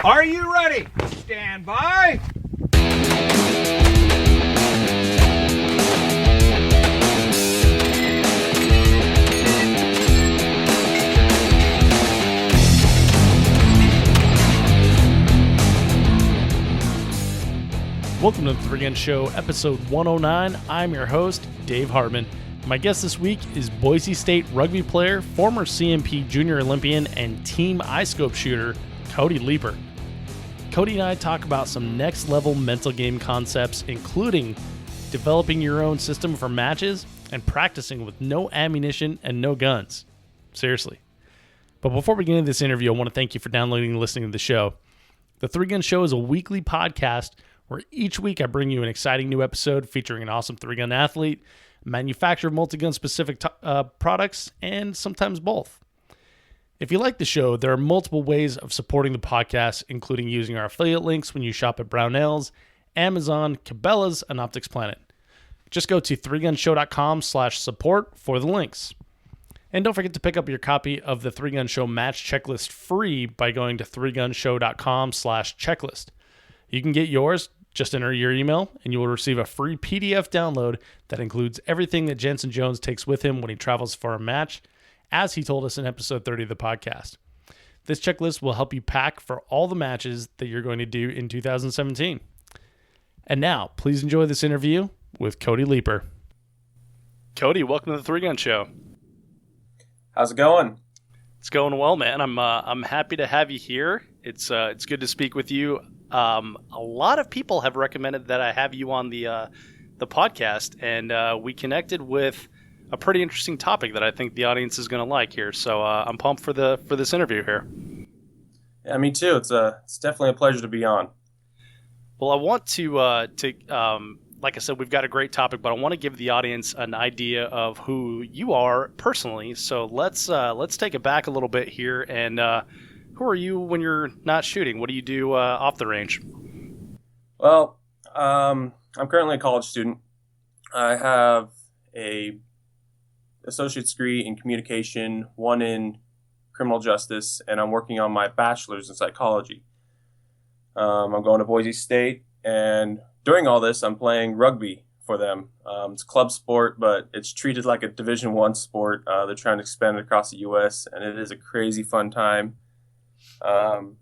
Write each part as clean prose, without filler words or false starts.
Are you ready? Stand by. Welcome to the 3Gun Show, episode 109. I'm your host, Dave Hartman. My guest this week is Boise State rugby player, former CMP Junior Olympian, and Team iScope shooter, Cody Leeper. Cody and I talk about some next-level mental game concepts, including developing your own system for matches and practicing with no ammunition and no guns. Seriously. But before we get into this interview, I want to thank you for downloading and listening to the show. The 3Gun Show is a weekly podcast where each week I bring you an exciting new episode featuring an awesome 3-gun athlete, manufacturer of multi-gun specific products, and sometimes both. If you like the show, there are multiple ways of supporting the podcast, including using our affiliate links when you shop at Brownells, Amazon, Cabela's, and Optics Planet. Just go to 3gunshow.com/support for the links. And don't forget to pick up your copy of the 3Gun Show match checklist free by going to 3gunshow.com/checklist. You can get yours. Just enter your email, and you will receive a free PDF download that includes everything that Jensen Jones takes with him when he travels for a match, as he told us in episode 30 of the podcast. This checklist will help you pack for all the matches that you're going to do in 2017. And now, please enjoy this interview with Cody Leeper. Cody, welcome to the 3Gun Show. How's it going? It's going well, man. I'm happy to have you here. It's good to speak with you. A lot of people have recommended that I have you on the podcast, and we connected with a pretty interesting topic that I think the audience is going to like here. So I'm pumped for this interview here. Yeah, me too. It's definitely a pleasure to be on. Well, I want to like I said, we've got a great topic, but I want to give the audience an idea of who you are personally. So let's take it back a little bit here. And who are you when you're not shooting? What do you do off the range? Well, I'm currently a college student. I have a associate's degree in communication, one in criminal justice, and I'm working on my bachelor's in psychology. I'm going to Boise State, and during all this, I'm playing rugby for them. It's a club sport, but it's treated like a Division I sport. They're trying to expand it across the U.S., and it is a crazy fun time. Other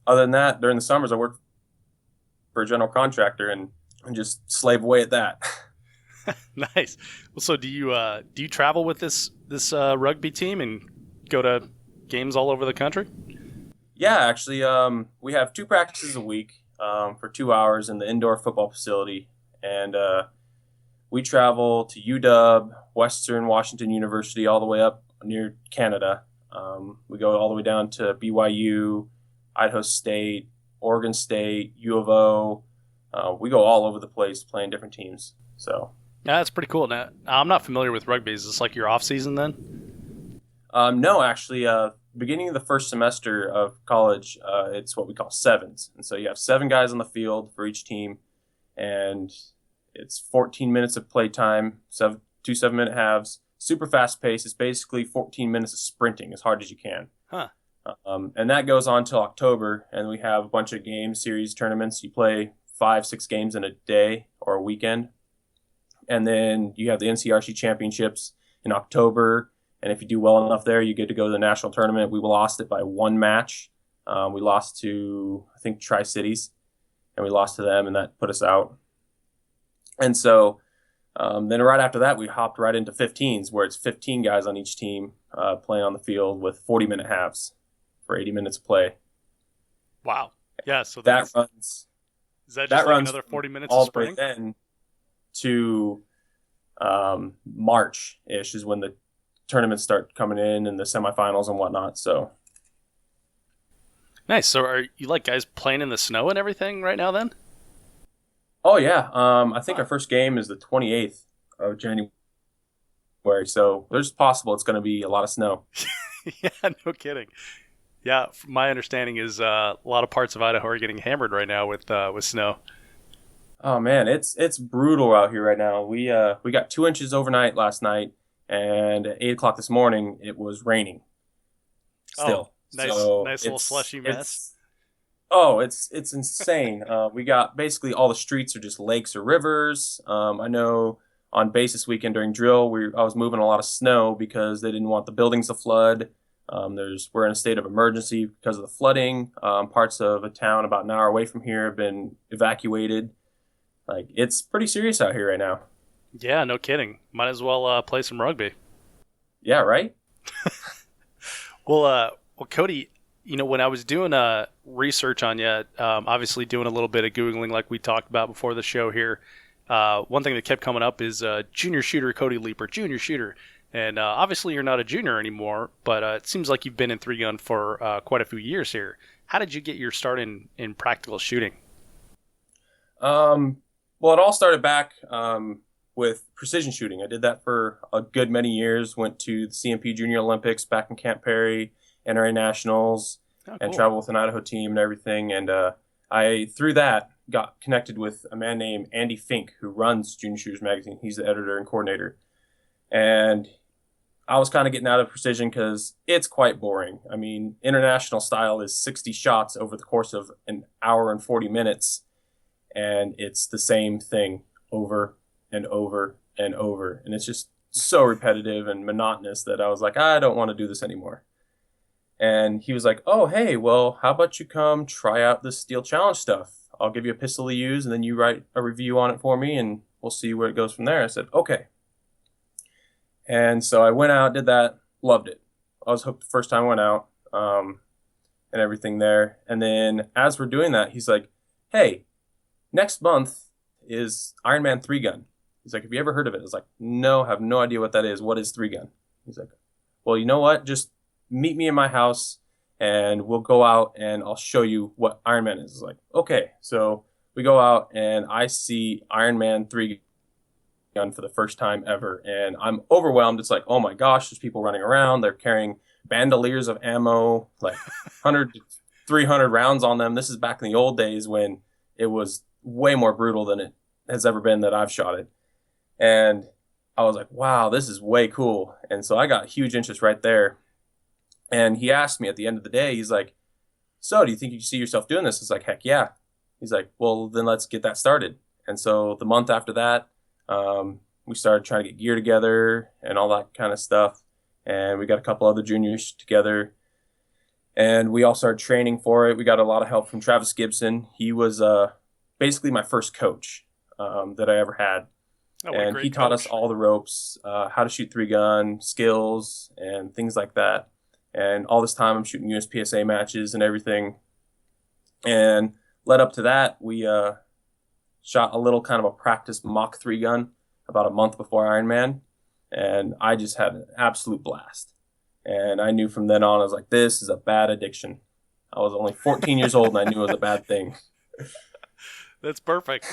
than that, during the summers, I work for a general contractor and just slave away at that. Nice. Well, so do you travel with this rugby team and go to games all over the country? Yeah, actually, we have 2 practices a week. For 2 hours in the indoor football facility. And we travel to UW, Western Washington University, all the way up near Canada. We go all the way down to BYU, Idaho State, Oregon State, U of O. We go all over the place playing different teams. So yeah, that's pretty cool. Now, I'm not familiar with rugby. Is this like your off season then? No, actually, beginning of the first semester of college, it's what we call sevens. And so you have 7 guys on the field for each team, and it's 14 minutes of play time, 2 7-minute halves, super fast pace. It's basically 14 minutes of sprinting as hard as you can. Huh. And that goes on till October, and we have a bunch of game series tournaments. You play 5-6 games in a day or a weekend. And then you have the NCRC championships in October. And if you do well enough there, you get to go to the national tournament. We lost it by 1 match. We lost to, I think, Tri-Cities, and we lost to them, and that put us out. And so then right after that, we hopped right into 15s, where it's 15 guys on each team playing on the field with 40-minute halves for 80 minutes of play. Wow. Yeah, so that runs. Is that just like another 40 minutes of spring? All the way then to March-ish is when the tournaments start coming in and the semifinals and whatnot. So nice. So are you like guys playing in the snow and everything right now then? Oh yeah. I think our first game is the 28th of January. So there's possible it's going to be a lot of snow. Yeah, no kidding. Yeah, my understanding is a lot of parts of Idaho are getting hammered right now with snow. Oh man, it's brutal out here right now. We got 2 inches overnight last night, and at 8 o'clock this morning it was raining. Still, nice little slushy mess. Oh, it's insane. We got basically all the streets are just lakes or rivers. I know on base this weekend during drill, I was moving a lot of snow because they didn't want the buildings to flood. We're in a state of emergency because of the flooding. Parts of a town about an hour away from here have been evacuated. Like, it's pretty serious out here right now. Yeah, no kidding. Might as well play some rugby. Yeah, right? Well, Cody, when I was doing research on you, obviously doing a little bit of Googling like we talked about before the show here, one thing that kept coming up is junior shooter Cody Leeper, junior shooter. And obviously you're not a junior anymore, but it seems like you've been in three gun for quite a few years here. How did you get your start in practical shooting? Well, it all started back with precision shooting. I did that for a good many years, went to the CMP Junior Olympics back in Camp Perry, NRA Nationals, and traveled with an Idaho team and everything. And I, through that, got connected with a man named Andy Fink, who runs Junior Shooters Magazine. He's the editor and coordinator. And I was kind of getting out of precision because it's quite boring. I mean, international style is 60 shots over the course of an hour and 40 minutes. And it's the same thing over and over and over. And it's just so repetitive and monotonous that I was like, I don't want to do this anymore. And he was like, oh, hey, well, how about you come try out this Steel Challenge stuff? I'll give you a pistol to use, and then you write a review on it for me, and we'll see where it goes from there. I said, okay. And so I went out, did that, loved it. I was hooked the first time I went out and everything there. And then as we're doing that, he's like, hey, next month is Iron Man 3-gun. He's like, have you ever heard of it? I was like, no, have no idea what that is. What is 3-gun? He's like, well, you know what? Just meet me in my house and we'll go out and I'll show you what Iron Man is. It's like, okay. So we go out and I see Iron Man 3-gun for the first time ever. And I'm overwhelmed. It's like, oh my gosh, there's people running around. They're carrying bandoliers of ammo, like 100 to 300 rounds on them. This is back in the old days when it was way more brutal than it has ever been that I've shot it. And I was like, wow, this is way cool. And so I got huge interest right there. And he asked me at the end of the day, he's like, so do you think you can see yourself doing this? It's like, heck yeah. He's like, well, then let's get that started. And so the month after that, we started trying to get gear together and all that kind of stuff. And we got a couple other juniors together. And we all started training for it. We got a lot of help from Travis Gibson. He was basically my first coach that I ever had. Oh, and he taught us all the ropes, how to shoot 3-gun, skills, and things like that. And all this time I'm shooting USPSA matches and everything. And led up to that, we shot a little kind of a practice mock 3-gun about a month before Ironman. And I just had an absolute blast. And I knew from then on, I was like, this is a bad addiction. I was only 14 years old and I knew it was a bad thing. That's perfect.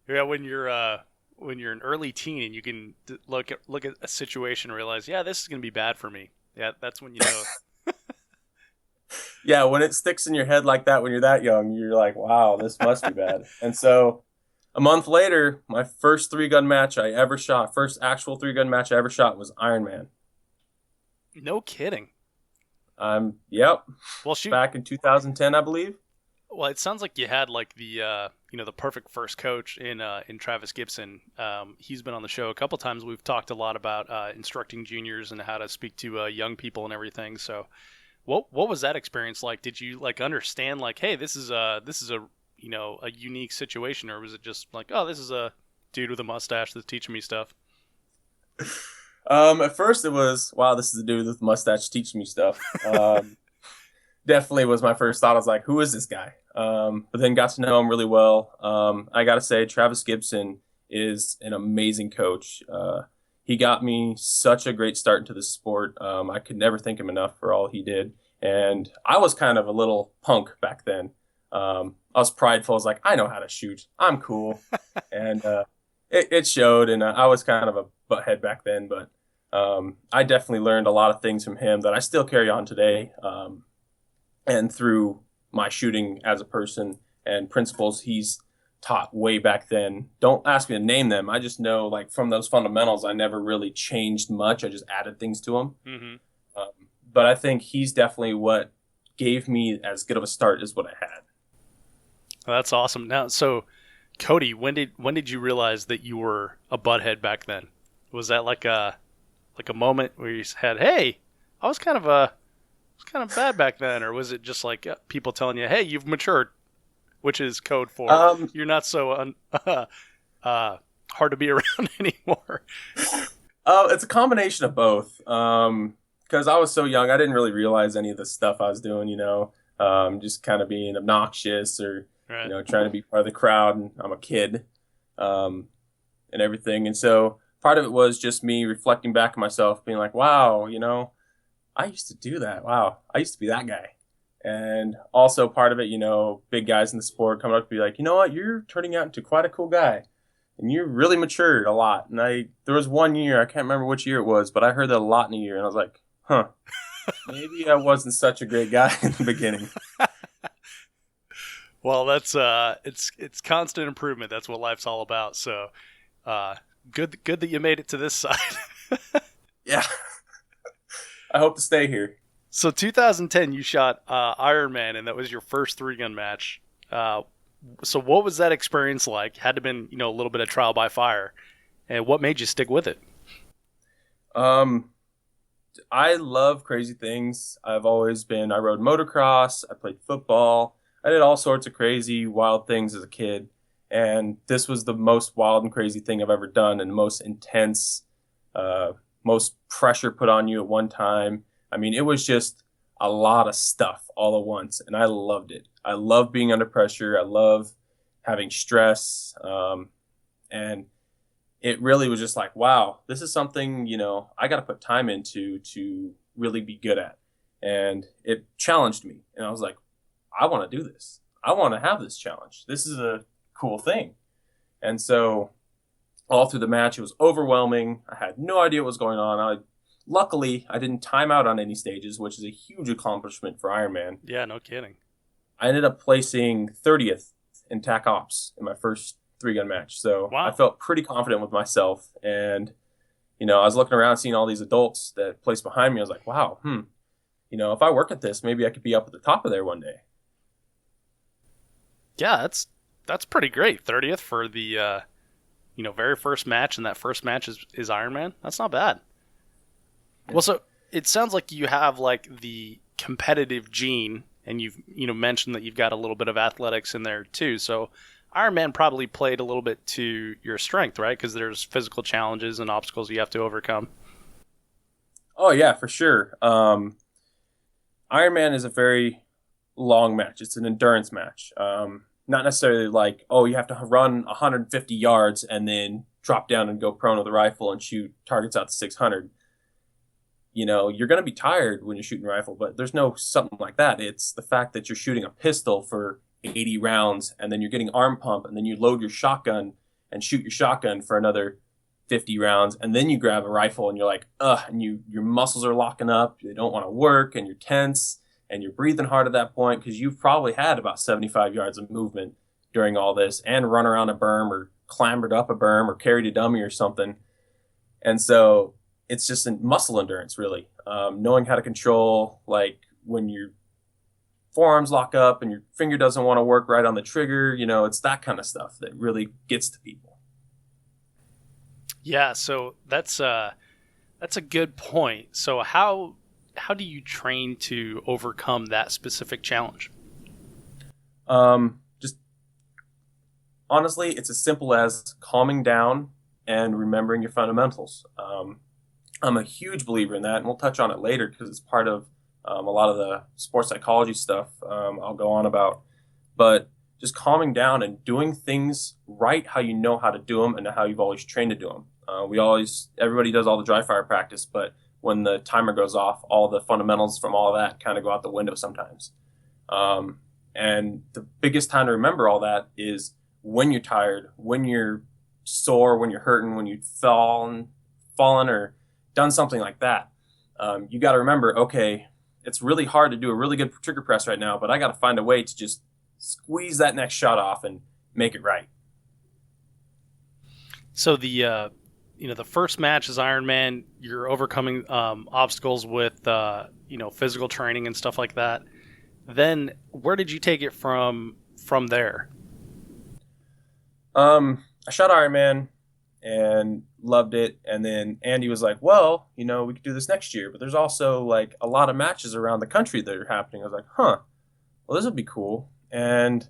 Yeah, when you're an early teen and you can look at a situation and realize, yeah, this is going to be bad for me. Yeah, that's when you know. Yeah, when it sticks in your head like that when you're that young, you're like, wow, this must be bad. And so a month later, my first 3-gun match I ever shot, first actual 3-gun match I ever shot was Ironman. No kidding. Yep. Well, shoot. Back in 2010, I believe. Well, it sounds like you had like the the perfect first coach in Travis Gibson. He's been on the show a couple times. We've talked a lot about instructing juniors and how to speak to young people and everything. So, what was that experience like? Did you like understand like, hey, this is a a unique situation, or was it just like, oh, this is a dude with a mustache that's teaching me stuff? At first it was, wow, this is a dude with a mustache teaching me stuff. Definitely was my first thought. I was like, who is this guy? But then got to know him really well. I got to say, Travis Gibson is an amazing coach. He got me such a great start into the sport. I could never thank him enough for all he did. And I was kind of a little punk back then. I was prideful. I was like, I know how to shoot. I'm cool. And it showed. And I was kind of a butthead back then. But I definitely learned a lot of things from him that I still carry on today. And through my shooting as a person and principles he's taught way back then. Don't ask me to name them. I just know, like, from those fundamentals, I never really changed much. I just added things to them. Mm-hmm. But I think he's definitely what gave me as good of a start as what I had. Well, that's awesome. Now, so Cody, when did you realize that you were a butthead back then? Was that like a moment where you had, hey, I was kind of bad back then, or was it just like people telling you, hey, you've matured, which is code for you're not so hard to be around anymore? It's a combination of both. Because I was so young, I didn't really realize any of the stuff I was doing. Just kind of being obnoxious or Right. trying to be part of the crowd. And I'm a kid, and everything. And so part of it was just me reflecting back on myself, being like, wow, I used to do that. Wow, I used to be that guy. And also part of it, big guys in the sport coming up to be like, you know what, you're turning out into quite a cool guy. And you really matured a lot. And there was one year, I can't remember which year it was, but I heard that a lot in a year. And I was like, huh, maybe I wasn't such a great guy in the beginning. Well, that's it's constant improvement. That's what life's all about. So, good that you made it to this side. Yeah. I hope to stay here. So 2010, you shot Iron Man, and that was your first 3-gun match. So what was that experience like? Had to have been, a little bit of trial by fire. And what made you stick with it? I love crazy things. I rode motocross, I played football. I did all sorts of crazy, wild things as a kid. And this was the most wild and crazy thing I've ever done, and the most intense, most pressure put on you at one time. I mean, it was just a lot of stuff all at once, and I loved it. I love being under pressure. I love having stress. And it really was just like, wow, this is something, I got to put time into to really be good at. And it challenged me. And I was like, I want to do this. I want to have this challenge. This is a cool thing. And so all through the match, it was overwhelming. I had no idea what was going on. Luckily, I didn't time out on any stages, which is a huge accomplishment for Ironman. Yeah, no kidding. I ended up placing 30th in TAC Ops in my first 3-gun match. So wow. I felt pretty confident with myself. And, I was looking around, seeing all these adults that placed behind me. I was like, wow, if I work at this, maybe I could be up at the top of there one day. Yeah, that's pretty great. 30th for the, very first match, and that first match is Iron Man. That's not bad. Well, so it sounds like you have like the competitive gene, and you've mentioned that you've got a little bit of athletics in there too. So Iron Man probably played a little bit to your strength, right? Because there's physical challenges and obstacles you have to overcome. Oh yeah, for sure. Iron Man is a very long match. It's an endurance match. Not necessarily like, oh, you have to run 150 yards and then drop down and go prone with a rifle and shoot targets out to 600. You're going to be tired when you're shooting a rifle, but there's no something like that. It's the fact that you're shooting a pistol for 80 rounds, and then you're getting arm pump, and then you load your shotgun and shoot your shotgun for another 50 rounds, and then you grab a rifle and you're like, and your muscles are locking up, they don't want to work, and you're tense, and you're breathing hard at that point because you've probably had about 75 yards of movement during all this, and run around a berm or clambered up a berm or carried a dummy or something. And so it's just a muscle endurance, really. Knowing how to control, like when your forearms lock up and your finger doesn't want to work right on the trigger, it's that kind of stuff that really gets to people. Yeah, so that's a good point. So how do you train to overcome that specific challenge? Just honestly, it's as simple as calming down and remembering your fundamentals. I'm a huge believer in that, and we'll touch on it later because it's part of a lot of the sports psychology stuff I'll go on about. But just calming down and doing things right how you know how to do them and how you've always trained to do them. Everybody does all the dry fire practice, but when the timer goes off, all the fundamentals from all of that kind of go out the window sometimes. And the biggest time to remember all that is when you're tired, when you're sore, when you're hurting, when you've fallen or done something like that. You got to remember, okay, it's really hard to do a really good trigger press right now, but I got to find a way to just squeeze that next shot off and make it right. So the first match is Iron Man. You're overcoming obstacles with physical training and stuff like that. Then where did you take it from there? I shot Ironman and loved it. And then Andy was like, well, we could do this next year, but there's also like a lot of matches around the country that are happening. I was like, huh, well, this would be cool. And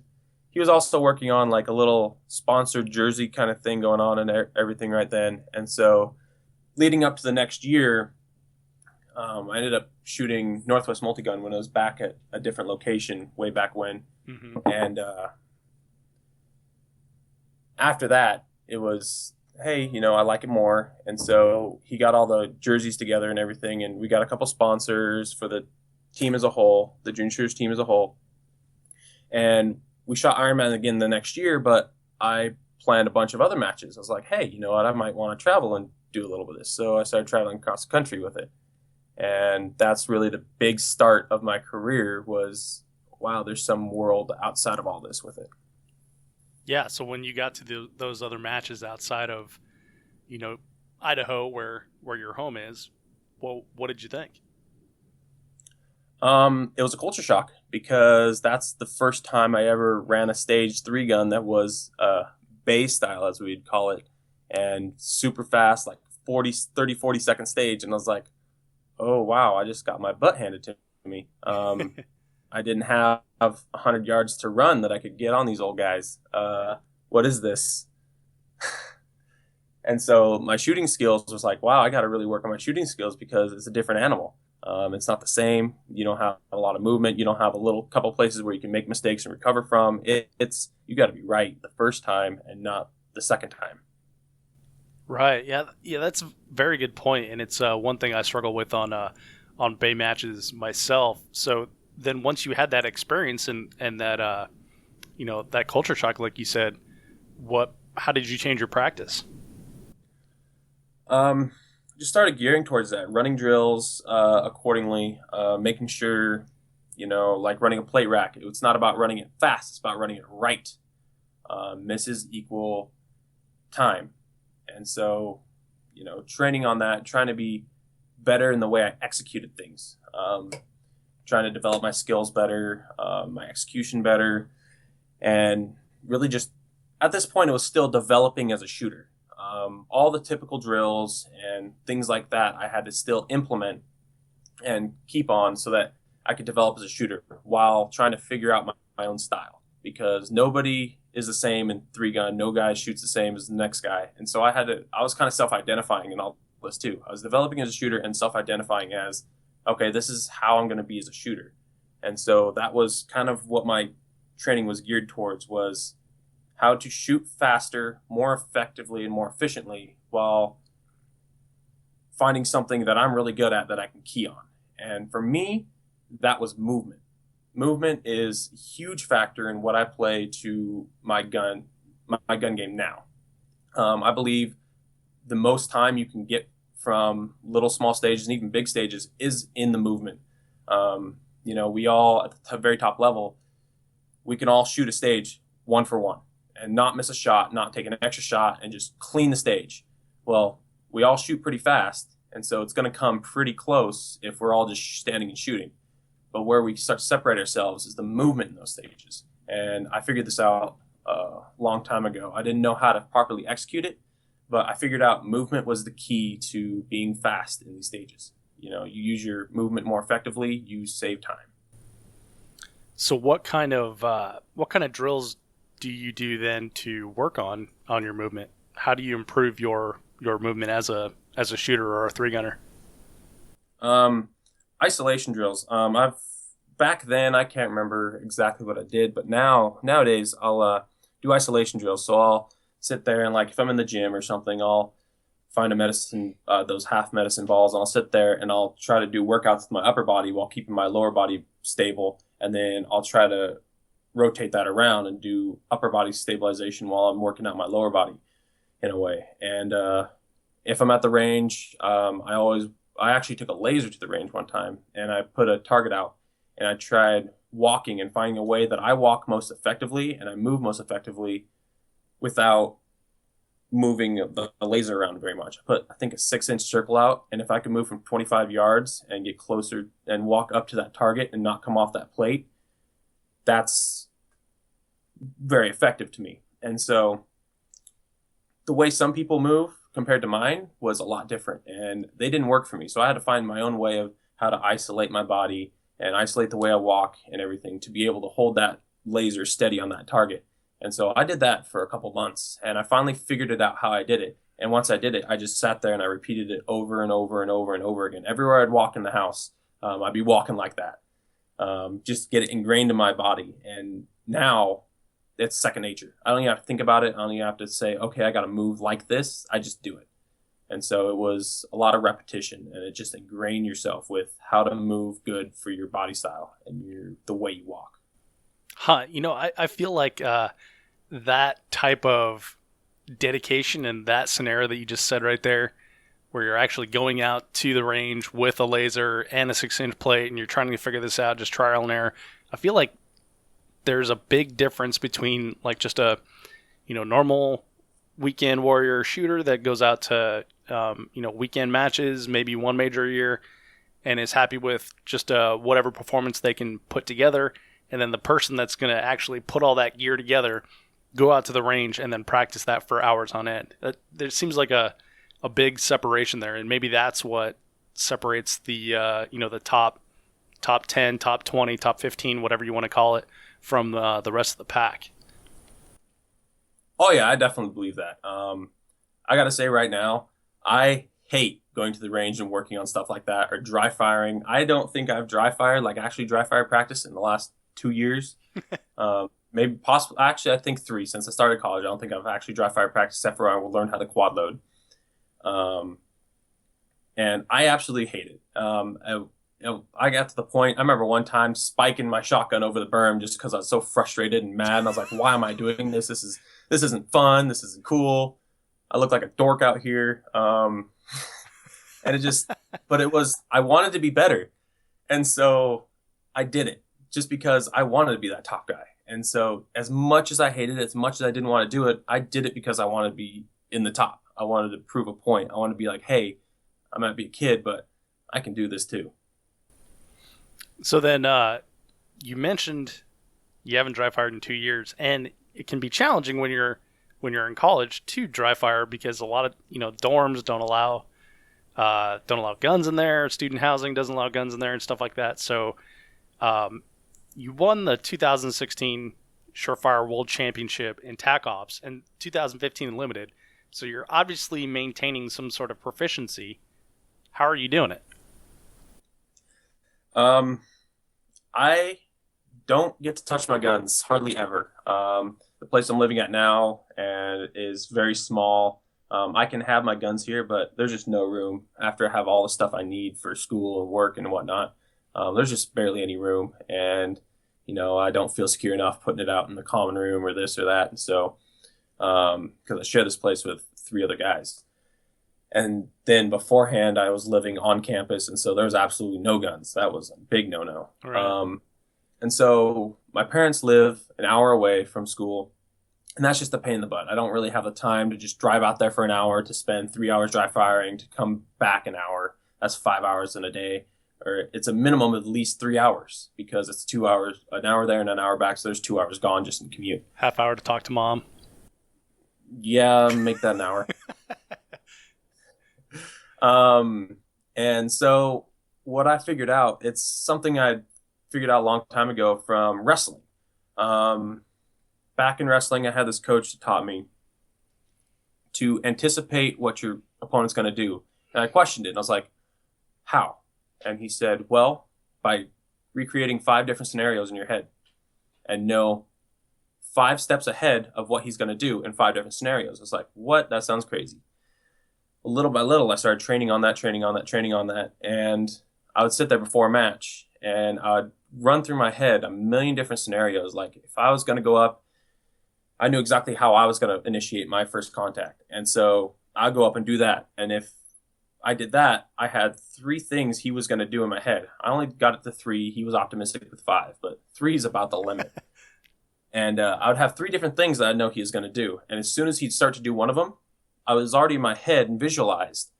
he was also working on like a little sponsored jersey kind of thing going on and everything right then. And so leading up to the next year, I ended up shooting Northwest Multigun when I was back at a different location way back when. Mm-hmm. And after that, it was, hey, I like it more. And so he got all the jerseys together and everything. And we got a couple sponsors for the team as a whole, the junior shooters team as a whole. And we shot Ironman again the next year, but I planned a bunch of other matches. I was like, hey, you know what? I might want to travel and do a little bit of this. So I started traveling across the country with it. And that's really the big start of my career was, wow, there's some world outside of all this with it. Yeah, so when you got to those other matches outside of, Idaho, where your home is, well, what did you think? It was a culture shock because that's the first time I ever ran a stage 3 gun that was bay style, as we'd call it, and super fast, like 40 second stage. And I was like, oh, wow, I just got my butt handed to me. I didn't have 100 yards to run that I could get on these old guys. What is this? And so my shooting skills was like, wow, I got to really work on my shooting skills because it's a different animal. It's not the same. You don't have a lot of movement. You don't have a little couple places where you can make mistakes and recover from. It's you got to be right the first time and not the second time. Right. Yeah. That's a very good point, and it's one thing I struggle with on bay matches myself. So then, once you had that experience and that that culture shock, like you said, how did you change your practice? Just started gearing towards that, running drills accordingly, making sure, like running a plate rack. It's not about running it fast; it's about running it right. Misses equal time. And so, training on that, trying to be better in the way I executed things, trying to develop my skills better, my execution better, and really just at this point, it was still developing as a shooter. All the typical drills and things like that I had to still implement and keep on so that I could develop as a shooter while trying to figure out my own style, because nobody is the same in 3 gun. No guy shoots the same as the next guy. And so I was kind of self-identifying in all this too. I was developing as a shooter and self-identifying as, okay, this is how I'm going to be as a shooter. And so that was kind of what my training was geared towards, was how to shoot faster, more effectively, and more efficiently while finding something that I'm really good at that I can key on. And for me, that was movement. Movement is a huge factor in what I play to my gun game now. I believe the most time you can get from little small stages and even big stages is in the movement. We all, at the very top level, we can all shoot a stage 1 for 1 and not miss a shot, not take an extra shot, and just clean the stage. Well, we all shoot pretty fast, and so it's going to come pretty close if we're all just standing and shooting. But where we start to separate ourselves is the movement in those stages. And I figured this out a long time ago. I didn't know how to properly execute it, but I figured out movement was the key to being fast in these stages. You use your movement more effectively, you save time. So what kind of drills do you do then to work on your movement? How do you improve your movement as a shooter or a 3 gunner? Isolation drills. Back then I can't remember exactly what I did, but nowadays I'll do isolation drills. So I'll sit there and, like, if I'm in the gym or something, I'll find a medicine, those half medicine balls, and I'll sit there and I'll try to do workouts with my upper body while keeping my lower body stable, and then I'll try to rotate that around and do upper body stabilization while I'm working out my lower body in a way. And if I'm at the range, I actually took a laser to the range one time, and I put a target out, and I tried walking and finding a way that I walk most effectively and I move most effectively without moving the laser around very much. I put, I think, a 6-inch circle out, and if I could move from 25 yards and get closer and walk up to that target and not come off that plate, that's very effective to me. And so the way some people move compared to mine was a lot different, and they didn't work for me. So I had to find my own way of how to isolate my body and isolate the way I walk and everything to be able to hold that laser steady on that target. And so I did that for a couple months, and I finally figured it out how I did it. And once I did it, I just sat there and I repeated it over and over and over and over again. Everywhere I'd walk in the house, I'd be walking like that. Just get it ingrained in my body. And now it's second nature. I don't even have to think about it. I don't even have to say, okay, I got to move like this. I just do it. And so it was a lot of repetition, and it just ingrained yourself with how to move good for your body style and the way you walk. Huh. I feel like that type of dedication and that scenario that you just said right there, where you're actually going out to the range with a laser and a 6-inch plate and you're trying to figure this out, just trial and error. I feel like there's a big difference between like just a, normal weekend warrior shooter that goes out to, weekend matches, maybe one major a year, and is happy with just whatever performance they can put together. And then the person that's going to actually put all that gear together, go out to the range and then practice that for hours on end. There seems like a big separation there, and maybe that's what separates the the top 10, top 20, top 15, whatever you want to call it, from the rest of the pack. Oh yeah, I definitely believe that. I got to say right now, I hate going to the range and working on stuff like that or dry firing. I don't think I've dry fired, like actually dry fire practice, in the last 2 years. Maybe possibly, actually, I think 3 since I started college. I don't think I've actually dry fire practiced except for I will learn how to quad load. And I absolutely hate it. I got to the point, I remember one time spiking my shotgun over the berm just because I was so frustrated and mad. And I was like, why am I doing this? This isn't fun. This isn't cool. I look like a dork out here. And I wanted to be better. And so I did it just because I wanted to be that top guy. And so as much as I hated it, as much as I didn't want to do it, I did it because I wanted to be in the top. I wanted to prove a point. I wanted to be like, hey, I might be a kid, but I can do this too. So then you mentioned you haven't dry fired in 2 years, and it can be challenging when you're in college to dry fire because a lot of dorms don't allow guns in there. Student housing doesn't allow guns in there and stuff like that. So you won the 2016 Surefire World Championship in TAC Ops and 2015 Limited. So you're obviously maintaining some sort of proficiency. How are you doing it? I don't get to touch my guns hardly ever. The place I'm living at now and is very small. I can have my guns here, but there's just no room after I have all the stuff I need for school and work and whatnot. There's just barely any room, and I don't feel secure enough putting it out in the common room or this or that. And so, because I share this place with 3 other guys, and then beforehand I was living on campus, and so there was absolutely no guns. That was a big no-no. Right. And so my parents live an hour away from school, and that's just a pain in the butt. I don't really have the time to just drive out there for an hour, to spend 3 hours dry firing, to come back an hour. That's 5 hours in a day. Or it's a minimum of at least 3 hours because it's 2 hours, an hour there and an hour back. So there's 2 hours gone just in commute. Half hour to talk to mom. Yeah, make that an hour. And so what I figured out, it's something I figured out a long time ago from wrestling. Back in wrestling, I had this coach that taught me to anticipate what your opponent's going to do. And I questioned it, and I was like, how? And he said, well, by recreating 5 different scenarios in your head and know 5 steps ahead of what he's going to do in 5 different scenarios. I was like, what? That sounds crazy. Little by little, I started training on that. And I would sit there before a match and I would run through my head a million different scenarios. Like if I was going to go up, I knew exactly how I was going to initiate my first contact. And so I'd go up and do that. And if I did that, I had 3 things he was going to do in my head. I only got it to 3. He was optimistic with 5, but 3 is about the limit. And I would have 3 different things that I know he was going to do. And as soon as he'd start to do one of them, I was already in my head and visualized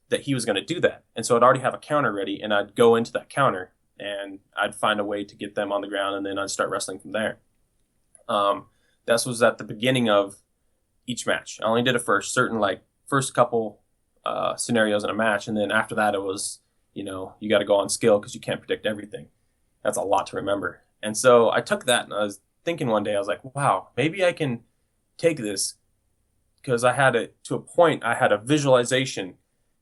that he was going to do that. And so I'd already have a counter ready, and I'd go into that counter, and I'd find a way to get them on the ground, and then I'd start wrestling from there. This was at the beginning of, each match. I only did it for first couple scenarios in a match, and then after that it was, you got to go on skill because you can't predict everything. That's a lot to remember. And so I took that, and I was thinking one day, I was like, wow, maybe I can take this, because I had it to a point, I had a visualization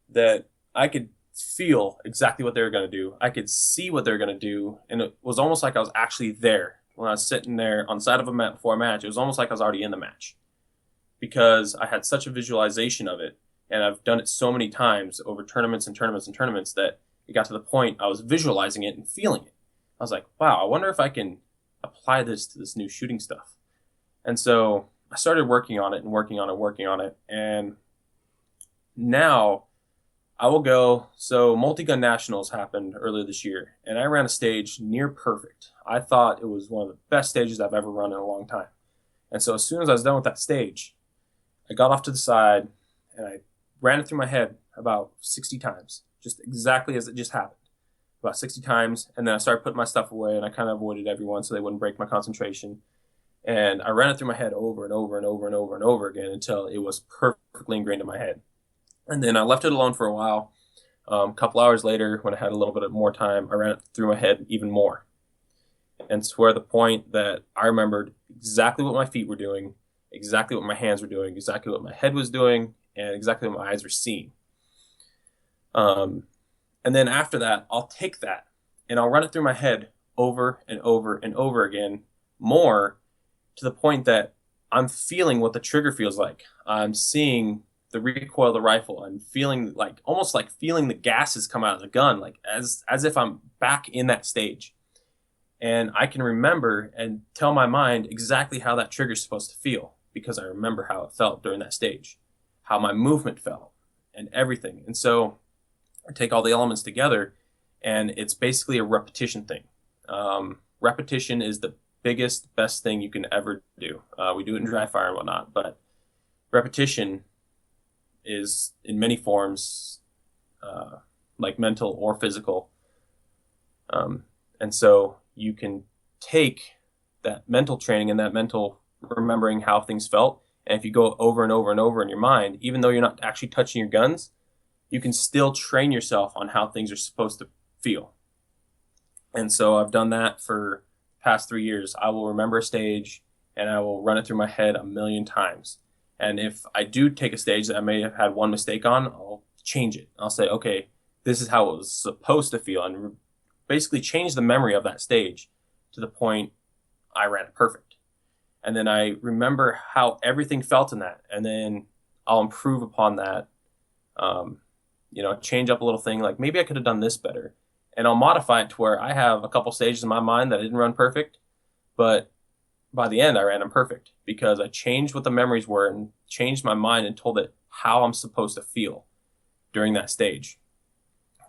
that I could feel exactly what they were going to do. I could see what they were going to do, and it was almost like I was actually there. When I was sitting there on the side of a mat before a match, it was almost like I was already in the match, because I had such a visualization of it, and I've done it so many times over tournaments and tournaments and tournaments that it got to the point I was visualizing it and feeling it. I was like, wow, I wonder if I can apply this to this new shooting stuff. And so I started working on it and working on it. And now I will go. So Multi-Gun Nationals happened earlier this year, and I ran a stage near perfect. I thought it was one of the best stages I've ever run in a long time. And so as soon as I was done with that stage, I got off to the side and I ran it through my head about 60 times, just exactly as it just happened. About 60 times, and then I started putting my stuff away, and I kind of avoided everyone so they wouldn't break my concentration. And I ran it through my head over and over and over and over and over again until it was perfectly ingrained in my head. And then I left it alone for a while. A couple hours later, when I had a little bit more time, I ran it through my head even more. And to where the point that I remembered exactly what my feet were doing, exactly what my hands were doing, exactly what my head was doing, and exactly what my eyes were seeing. And then after that, I'll take that and I'll run it through my head over and over and over again, more to the point that I'm feeling what the trigger feels like. I'm seeing the recoil of the rifle. I'm feeling almost like feeling the gases come out of the gun, like as if I'm back in that stage. And I can remember and tell my mind exactly how that trigger is supposed to feel, because I remember how it felt during that stage, how my movement felt and everything. And so I take all the elements together, and it's basically a repetition thing. Repetition is the best thing you can ever do. We do it in dry fire and whatnot, but repetition is in many forms, like mental or physical. And so you can take that mental training and that mental remembering how things felt, and if you go over and over and over in your mind, even though you're not actually touching your guns, you can still train yourself on how things are supposed to feel. And so I've done that for the past 3 years. I will remember a stage and I will run it through my head 1,000,000 times. And if I do take a stage that I may have had one mistake on, I'll change it. I'll say, okay, this is how it was supposed to feel, and basically change the memory of that stage to the point I ran it perfect. And then I remember how everything felt in that, and then I'll improve upon that. Change up a little thing, like maybe I could have done this better, and I'll modify it to where I have a couple stages in my mind that I didn't run perfect, but by the end I ran them perfect, because I changed what the memories were and changed my mind and told it how I'm supposed to feel during that stage.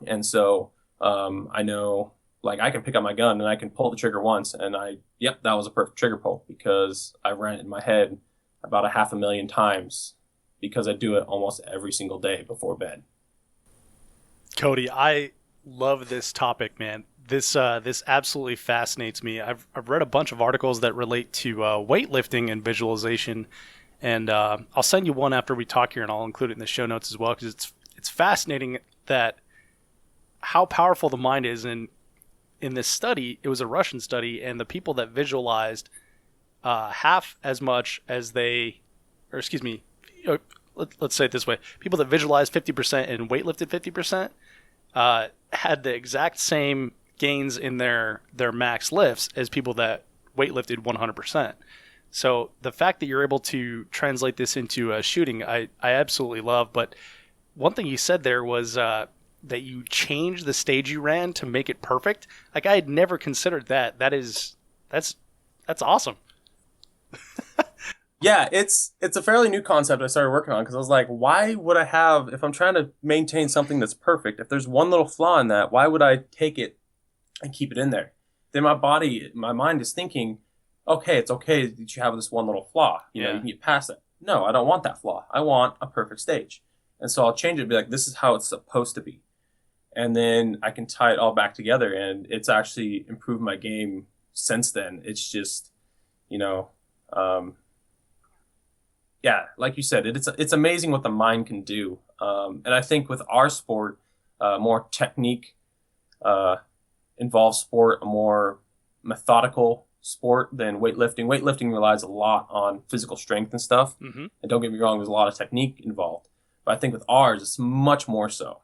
And so I know, like, I can pick up my gun and I can pull the trigger once, and that was a perfect trigger pull, because I ran it in my head about 500,000 times, because I do it almost every single day before bed. Cody, I love this topic, man. This absolutely fascinates me. I've read a bunch of articles that relate to weightlifting and visualization, and I'll send you one after we talk here, and I'll include it in the show notes as well, because it's fascinating that how powerful the mind is. And in this study, it was a Russian study, and the people that visualized half as much as let's say it this way: people that visualized 50% and weightlifted 50% had the exact same gains in their max lifts as people that weightlifted 100%. So the fact that you're able to translate this into shooting, I absolutely love. But one thing you said there was that you changed the stage you ran to make it perfect. Like, I had never considered that. That's awesome. Yeah, it's a fairly new concept I started working on, because I was like, why would I have, if I'm trying to maintain something that's perfect, if there's one little flaw in that, why would I take it and keep it in there? Then my mind is thinking, okay, it's okay that you have this one little flaw. You know, you can get past it. No, I don't want that flaw. I want a perfect stage. And so I'll change it and be like, this is how it's supposed to be. And then I can tie it all back together, and it's actually improved my game since then. It's just, Yeah, like you said, it's amazing what the mind can do. And I think with our sport, more technique involved sport, a more methodical sport than weightlifting. Weightlifting relies a lot on physical strength and stuff. Mm-hmm. And don't get me wrong, there's a lot of technique involved. But I think with ours, it's much more so.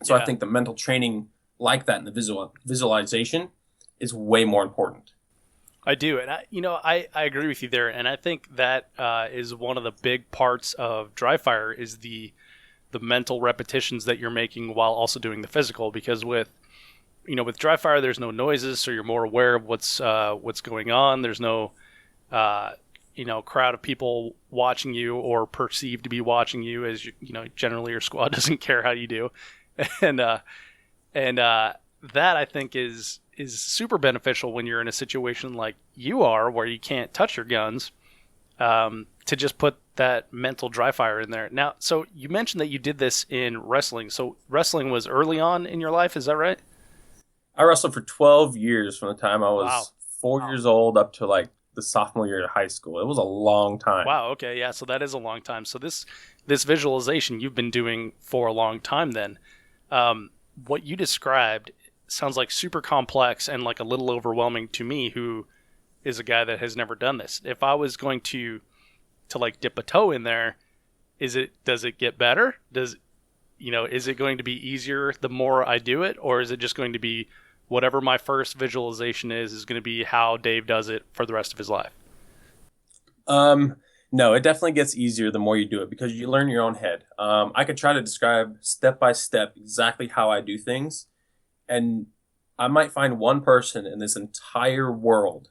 So I think the mental training like that and the visualization is way more important. I do, and I agree with you there, and I think that is one of the big parts of dry fire is the mental repetitions that you're making while also doing the physical. Because with dry fire, there's no noises, so you're more aware of what's going on. There's no crowd of people watching you or perceived to be watching you, as generally your squad doesn't care how you do, and that I think is super beneficial when you're in a situation like you are, where you can't touch your guns, to just put that mental dry fire in there. Now, so you mentioned that you did this in wrestling. So wrestling was early on in your life, is that right? I wrestled for 12 years from the time I was 4 Wow. years old up to like the sophomore year of high school. It was a long time. Wow, okay, yeah, so that is a long time. So this visualization you've been doing for a long time then. What you described sounds like super complex and like a little overwhelming to me, who is a guy that has never done this. If I was going to like dip a toe in there, does it get better? Is it going to be easier the more I do it, or is it just going to be whatever my first visualization is going to be how Dave does it for the rest of his life? No, it definitely gets easier the more you do it because you learn your own head. I could try to describe step by step exactly how I do things, and I might find one person in this entire world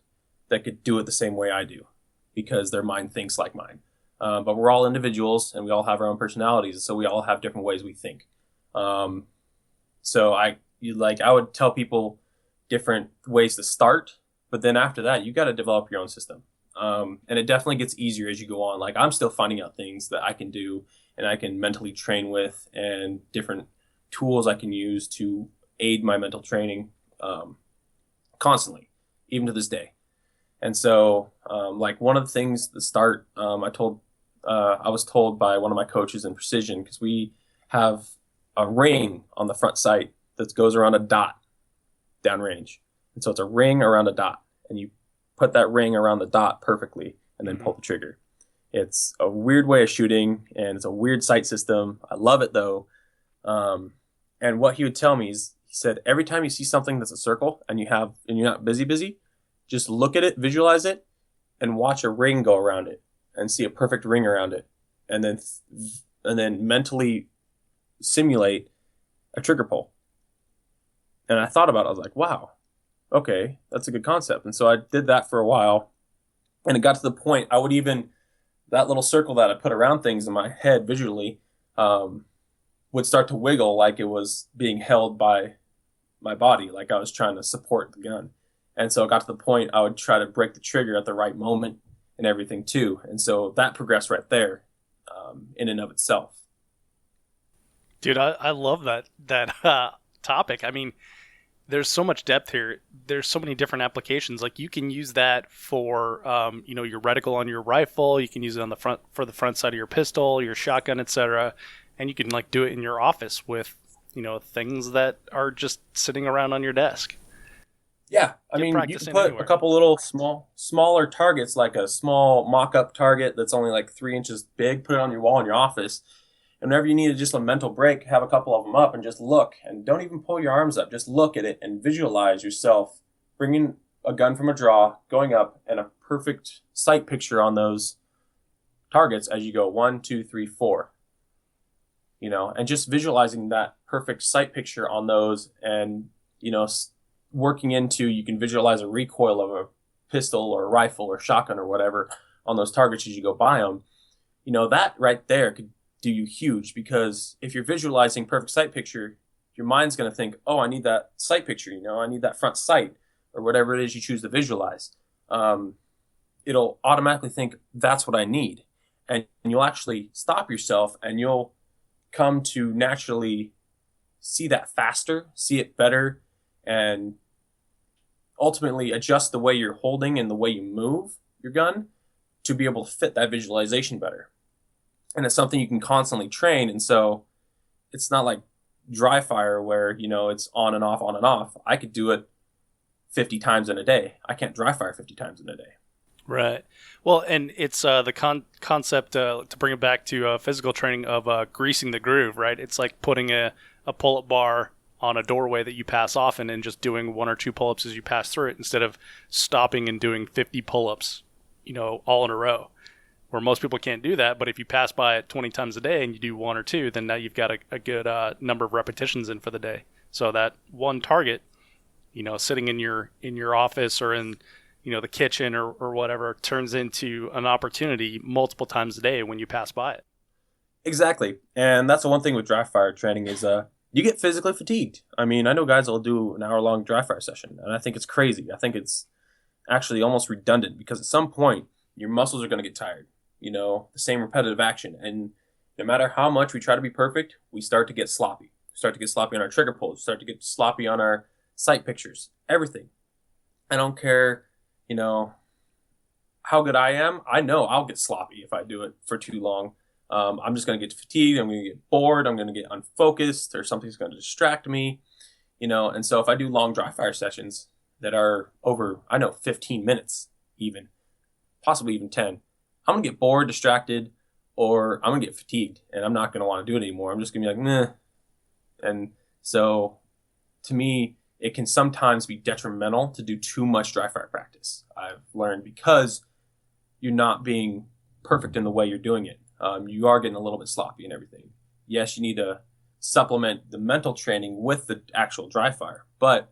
that could do it the same way I do because their mind thinks like mine. But we're all individuals and we all have our own personalities, so we all have different ways we think. So I would tell people different ways to start, but then after that, you got to develop your own system. And it definitely gets easier as you go on. Like I'm still finding out things that I can do and I can mentally train with, and different tools I can use to aid my mental training constantly, even to this day. And so, like one of the things to start, I was told by one of my coaches in precision, because we have a ring on the front sight that goes around a dot downrange. And so it's a ring around a dot, and you put that ring around the dot perfectly and then pull the trigger. It's a weird way of shooting, and it's a weird sight system. I love it though. And what he would tell me is, he said, every time you see something that's a circle and you're not busy, just look at it, visualize it, and watch a ring go around it and see a perfect ring around it. And then mentally simulate a trigger pull. And I thought about it. I was like, wow, okay, that's a good concept. And so I did that for a while, and it got to the point that little circle that I put around things in my head visually would start to wiggle like it was being held by my body, like I was trying to support the gun. And so it got to the point I would try to break the trigger at the right moment and everything too. And so that progressed right there in and of itself. Dude, I love that topic. I mean, there's so much depth here. There's so many different applications. Like you can use that for, your reticle on your rifle. You can use it on the front side of your pistol, your shotgun, etc. And you can like do it in your office with, things that are just sitting around on your desk. Yeah, I mean, you can put a couple little smaller targets, like a small mock-up target that's only like 3 inches big, put it on your wall in your office. And whenever you need just a mental break, have a couple of them up and just look. And don't even pull your arms up. Just look at it and visualize yourself bringing a gun from a draw, going up, and a perfect sight picture on those targets as you go 1, 2, 3, 4. And just visualizing that perfect sight picture on those, and, working into, you can visualize a recoil of a pistol or a rifle or shotgun or whatever on those targets as you go by them. That right there could do you huge, because if you're visualizing perfect sight picture, your mind's going to think, oh, I need that sight picture, I need that front sight, or whatever it is you choose to visualize. It'll automatically think that's what I need. And you'll actually stop yourself, and you'll come to naturally see that faster, see it better, and ultimately adjust the way you're holding and the way you move your gun to be able to fit that visualization better. And it's something you can constantly train. And so it's not like dry fire where, it's on and off, on and off. I could do it 50 times in a day. I can't dry fire 50 times in a day. Right. Well, and it's the concept, to bring it back to physical training, of greasing the groove, right? It's like putting a pull-up bar on a doorway that you pass often and just doing 1 or 2 pull-ups as you pass through it, instead of stopping and doing 50 pull-ups, all in a row. Where most people can't do that, but if you pass by it 20 times a day and you do 1 or 2, then now you've got a good number of repetitions in for the day. So that one target, sitting in your office or in the kitchen or whatever, turns into an opportunity multiple times a day when you pass by it. Exactly. And that's the one thing with dry fire training is you get physically fatigued. I mean, I know guys will do an hour-long dry fire session, and I think it's crazy. I think it's actually almost redundant, because at some point your muscles are going to get tired. The same repetitive action. And no matter how much we try to be perfect, we start to get sloppy. We start to get sloppy on our trigger pulls. We start to get sloppy on our sight pictures, everything. I don't care, how good I am. I know I'll get sloppy if I do it for too long. I'm just going to get fatigued. I'm going to get bored. I'm going to get unfocused, or something's going to distract me, And so if I do long dry fire sessions that are over, 15 minutes even, possibly even 10, I'm going to get bored, distracted, or I'm going to get fatigued, and I'm not going to want to do it anymore. I'm just going to be like, meh. And so to me, it can sometimes be detrimental to do too much dry fire practice. I've learned, because you're not being perfect in the way you're doing it. You are getting a little bit sloppy and everything. Yes, you need to supplement the mental training with the actual dry fire, but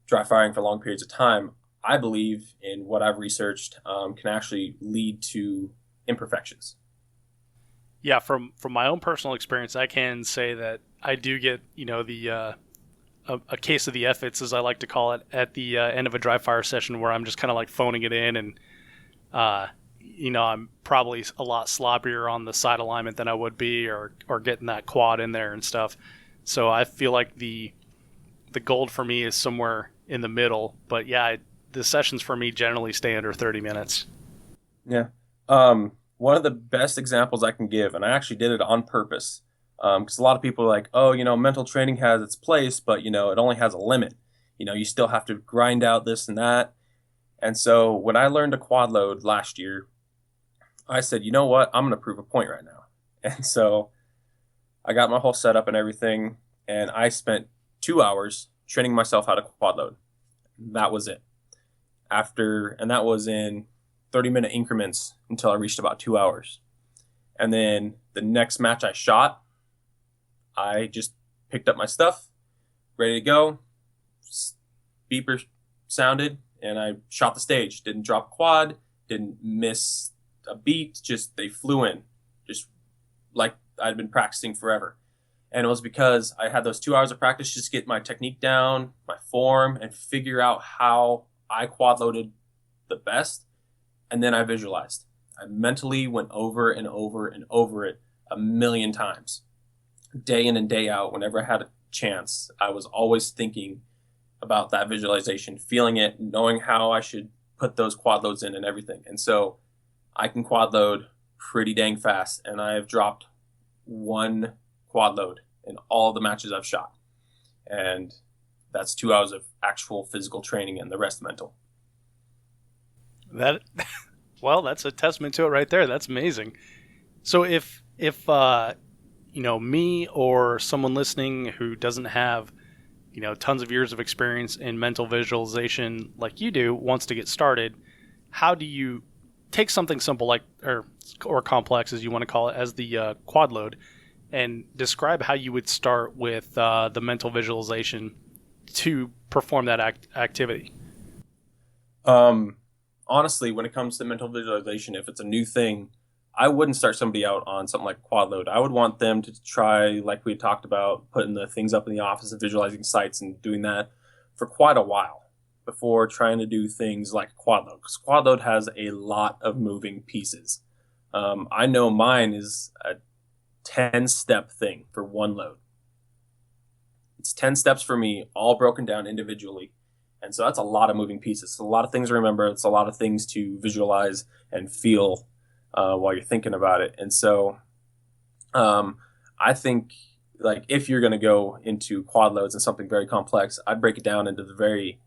dry firing for long periods of time, I believe, in what I've researched, can actually lead to imperfections. Yeah, from my own personal experience, I can say that I do get, a case of the efforts, as I like to call it, at the end of a dry fire session, where I'm just kind of like phoning it in, and I'm probably a lot sloppier on the side alignment than I would be, or getting that quad in there and stuff. So I feel like the gold for me is somewhere in the middle. But yeah, the sessions for me generally stay under 30 minutes. Yeah. One of the best examples I can give, and I actually did it on purpose, because a lot of people are like, oh, mental training has its place, but, it only has a limit. You still have to grind out this and that. And so when I learned a quad load last year, I said, you know what? I'm going to prove a point right now. And so I got my whole setup and everything, and I spent 2 hours training myself how to quad load. That was it. And that was in 30-minute increments until I reached about 2 hours. And then the next match I shot, I just picked up my stuff, ready to go. Beeper sounded, and I shot the stage. Didn't drop a quad, didn't miss a beat, just they flew in, just like I'd been practicing forever. And it was because I had those 2 hours of practice just to get my technique down, my form, and figure out how I quad loaded the best. And then I visualized. I mentally went over and over and over it a million times. Day in and day out, whenever I had a chance, I was always thinking about that visualization, feeling it, knowing how I should put those quad loads in and everything. And so I can quad load pretty dang fast, and I have dropped 1 quad load in all the matches I've shot. And that's 2 hours of actual physical training, and the rest mental. Well, that's a testament to it right there. That's amazing. So if me or someone listening who doesn't have, tons of years of experience in mental visualization like you do wants to get started, how do you take something simple like, or complex as you want to call it, as the quad load, and describe how you would start with the mental visualization to perform that activity? Honestly, when it comes to mental visualization, if it's a new thing, I wouldn't start somebody out on something like quad load. I would want them to try, like we talked about, putting the things up in the office and visualizing sites and doing that for quite a while before trying to do things like quad load. Because quad load has a lot of moving pieces. I know mine is a 10-step thing for one load. It's 10 steps for me, all broken down individually. And so that's a lot of moving pieces. It's a lot of things to remember. It's a lot of things to visualize and feel while you're thinking about it. And so I think like if you're going to go into quad loads and something very complex, I'd break it down into the very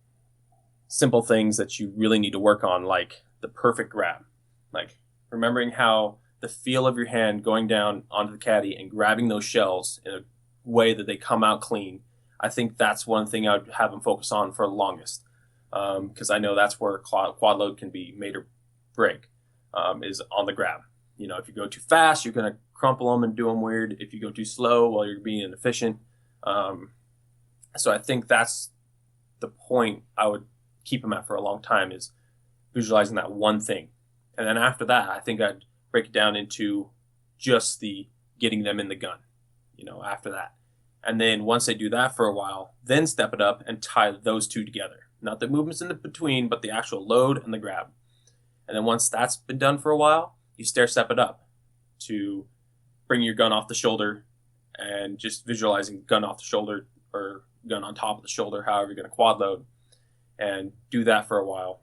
simple things that you really need to work on, like the perfect grab, like remembering how the feel of your hand going down onto the caddy and grabbing those shells in a way that they come out clean. I think that's one thing I would have them focus on for the longest, because I know that's where quad load can be made or break, is on the grab. You know, if you go too fast, you're going to crumple them and do them weird. If you go too slow, well, you're being inefficient. So I think that's the point I would keep them at for a long time, is visualizing that one thing. And then after that, I think I'd break it down into just the getting them in the gun, you know, after that. And then once they do that for a while, then step it up and tie those two together. Not the movements in the between, but the actual load and the grab. And then once that's been done for a while, you stair step it up to bring your gun off the shoulder and just visualizing gun off the shoulder or gun on top of the shoulder, however you're going to quad load, and do that for a while.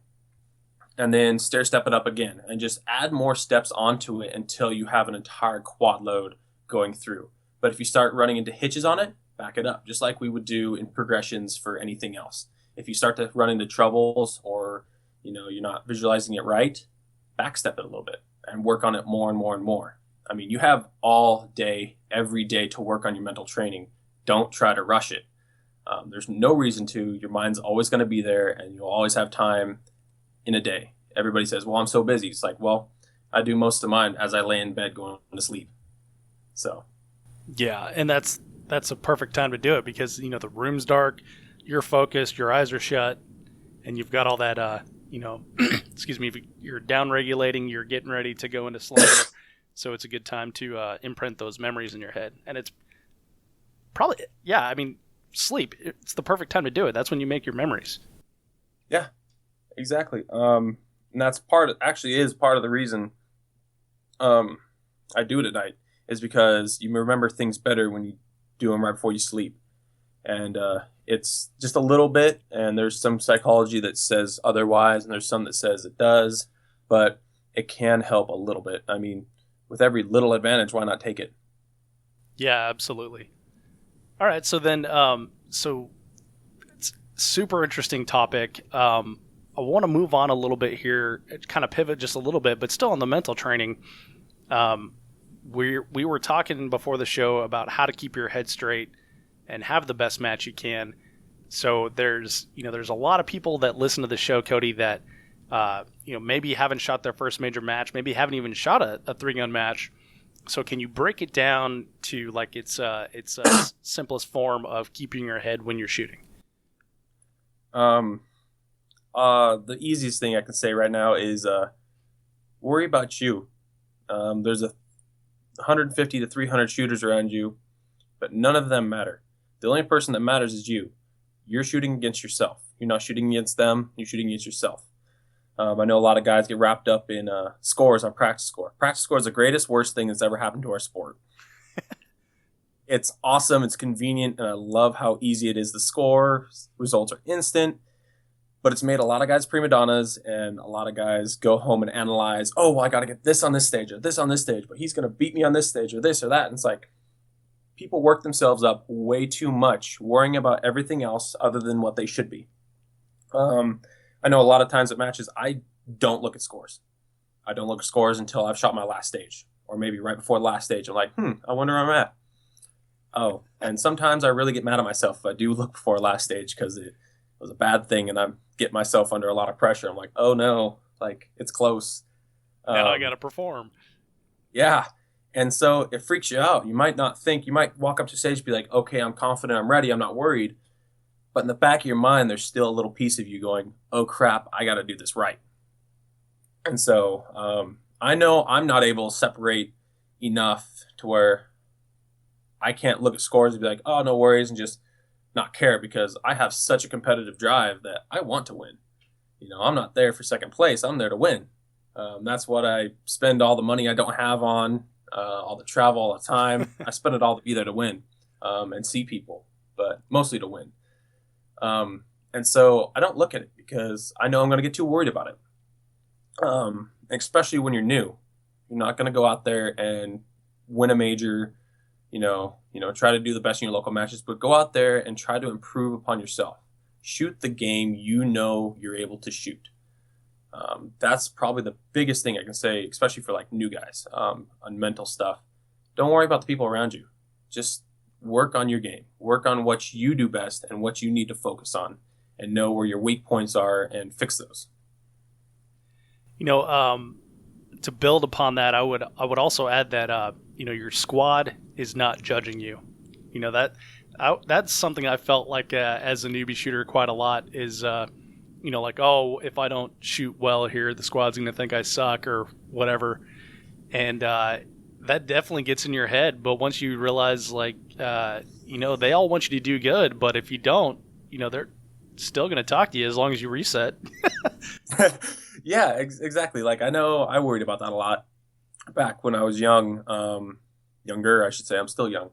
And then stair step it up again and just add more steps onto it until you have an entire quad load going through. But if you start running into hitches on it, back it up, just like we would do in progressions for anything else. If you start to run into troubles or, you know, you're not visualizing it right, backstep it a little bit and work on it more and more and more. I mean, you have all day, every day to work on your mental training. Don't try to rush it. There's no reason to. Your mind's always going to be there, and you'll always have time in a day. Everybody says, well, I'm so busy. It's like, well, I do most of mine as I lay in bed going to sleep. So. Yeah, and that's a perfect time to do it because, you know, the room's dark, you're focused, your eyes are shut, and you've got all that, you know, excuse me, you're down regulating, you're getting ready to go into slumber. So it's a good time to imprint those memories in your head. And it's probably, yeah, I mean, sleep, it's the perfect time to do it. That's when you make your memories. Yeah, exactly. And that's actually is part of the reason I do it at night, is because you remember things better when you do them right before you sleep. And it's just a little bit, and there's some psychology that says otherwise, and there's some that says it does, but it can help a little bit. I mean, with every little advantage, why not take it? Yeah, absolutely. All right, so then, so it's a super interesting topic. I want to move on a little bit here, kind of pivot just a little bit, but still on the mental training. We were talking before the show about how to keep your head straight and have the best match you can. So there's a lot of people that listen to the show, Cody, that maybe haven't shot their first major match, maybe haven't even shot a 3-gun match. So can you break it down to like its simplest form of keeping your head when you're shooting? The easiest thing I can say right now is worry about you. There's 150 to 300 shooters around you, but none of them matter. The only person that matters is you. You're shooting against yourself. You're not shooting against them. You're shooting against yourself. I know a lot of guys get wrapped up in scores on practice score. Practice score is the greatest, worst thing that's ever happened to our sport. It's awesome. It's convenient. And I love how easy it is to score. Results are instant. But it's made a lot of guys prima donnas, and a lot of guys go home and analyze, oh, well, I got to get this on this stage or this on this stage, but he's going to beat me on this stage or this or that. And it's like people work themselves up way too much, worrying about everything else other than what they should be. I know a lot of times at matches, I don't look at scores. I don't look at scores until I've shot my last stage, or maybe right before the last stage. I'm like, I wonder where I'm at. Oh, and sometimes I really get mad at myself if I do look before last stage because it was a bad thing and I'm getting myself under a lot of pressure. I'm like, oh no, like it's close. Now I got to perform. Yeah. And so it freaks you out. You might not think, you might walk up to stage and be like, okay, I'm confident, I'm ready, I'm not worried. But in the back of your mind, there's still a little piece of you going, oh crap, I got to do this right. And so I know I'm not able to separate enough to where I can't look at scores and be like, oh, no worries, and just not care, because I have such a competitive drive that I want to win. You know, I'm not there for second place. I'm there to win. That's what I spend all the money I don't have on, all the travel, all the time. I spend it all to be there to win and see people, but mostly to win. And And so I don't look at it because I know I'm going to get too worried about it. Especially when you're new, you're not going to go out there and win a major, try to do the best in your local matches, but go out there and try to improve upon yourself. Shoot the game you're able to shoot. That's probably the biggest thing I can say, especially for like new guys, on mental stuff. Don't worry about the people around you. Just work on your game. Work on what you do best and what you need to focus on, and know where your weak points are and fix those. To build upon that, I would also add that your squad is not judging you. That's something I felt like as a newbie shooter quite a lot is if I don't shoot well here, the squad's going to think I suck or whatever, and that definitely gets in your head. But once you realize they all want you to do good, but if you don't, they're still going to talk to you as long as you reset. Yeah, exactly. Like, I know I worried about that a lot back when I was younger, I should say. I'm still young.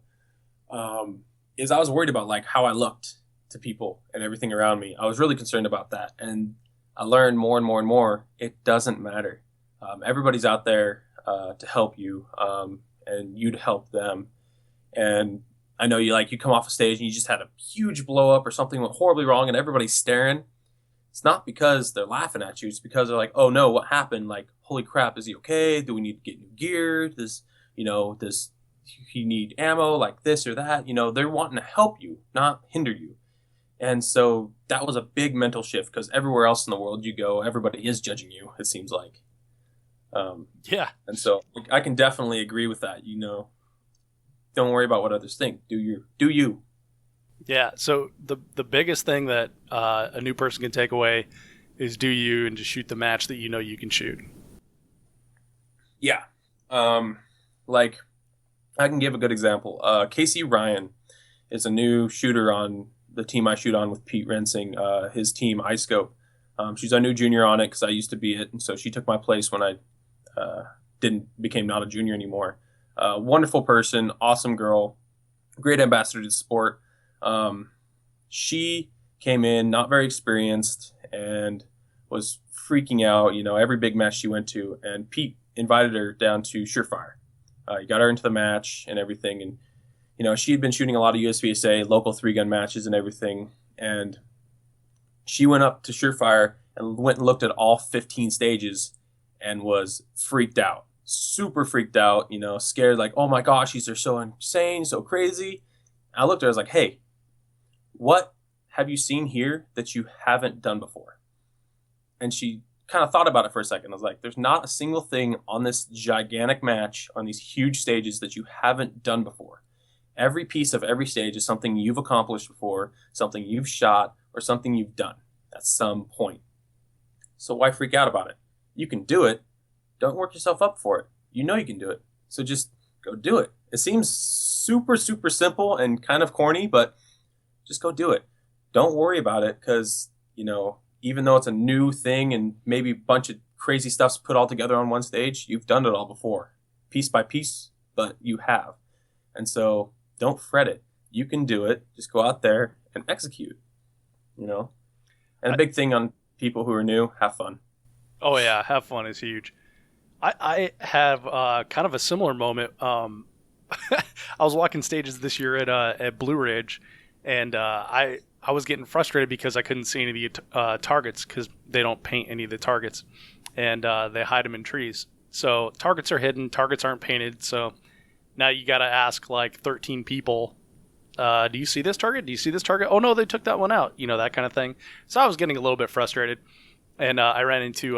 Is I was worried about like how I looked to people and everything around me. I was really concerned about that. And I learned more and more and more, it doesn't matter. Everybody's out there to help you, and you to help them. And I know you come off a stage and you just had a huge blow up or something went horribly wrong and everybody's staring. It's not because they're laughing at you. It's because they're like, oh no, what happened? Like, holy crap, is he okay? Do we need to get new gear? Does he need ammo, like this or that? They're wanting to help you, not hinder you. And so that was a big mental shift because everywhere else in the world you go, everybody is judging you, it seems like. Yeah. And so I can definitely agree with that. Don't worry about what others think. Do you. Yeah, so the biggest thing that a new person can take away is do you, and just shoot the match that you can shoot. Yeah. I can give a good example. Casey Ryan is a new shooter on the team I shoot on with Pete Rensing, his team, iScope. She's a new junior on it because I used to be it, and so she took my place when I became not a junior anymore. Wonderful person, awesome girl, great ambassador to the sport. She came in not very experienced and was freaking out, every big match she went to, and Pete invited her down to Surefire. He got her into the match and everything, and she had been shooting a lot of USVSA local 3-gun matches and everything, and she went up to Surefire and went and looked at all 15 stages and was freaked out, super freaked out, scared, like, oh my gosh, these are so insane, so crazy. I looked at her, I was like, hey, what have you seen here that you haven't done before? And she kind of thought about it for a second. I was like, there's not a single thing on this gigantic match, on these huge stages, that you haven't done before. Every piece of every stage is something you've accomplished before, something you've shot, or something you've done at some point. So why freak out about it? You can do it. Don't work yourself up for it. You know you can do it. So just go do it. It seems super, super simple and kind of corny, but just go do it. Don't worry about it because, even though it's a new thing and maybe a bunch of crazy stuff's put all together on one stage, you've done it all before, piece by piece, but you have. And so don't fret it. You can do it. Just go out there and execute, And a big thing on people who are new, have fun. Oh, yeah. Have fun is huge. I have kind of a similar moment. I was walking stages this year at Blue Ridge, and I was getting frustrated because I couldn't see any of the targets because they don't paint any of the targets, and they hide them in trees. So targets are hidden, targets aren't painted. So now you got to ask like 13 people, do you see this target? Do you see this target? Oh, no, they took that one out, that kind of thing. So I was getting a little bit frustrated, and I ran into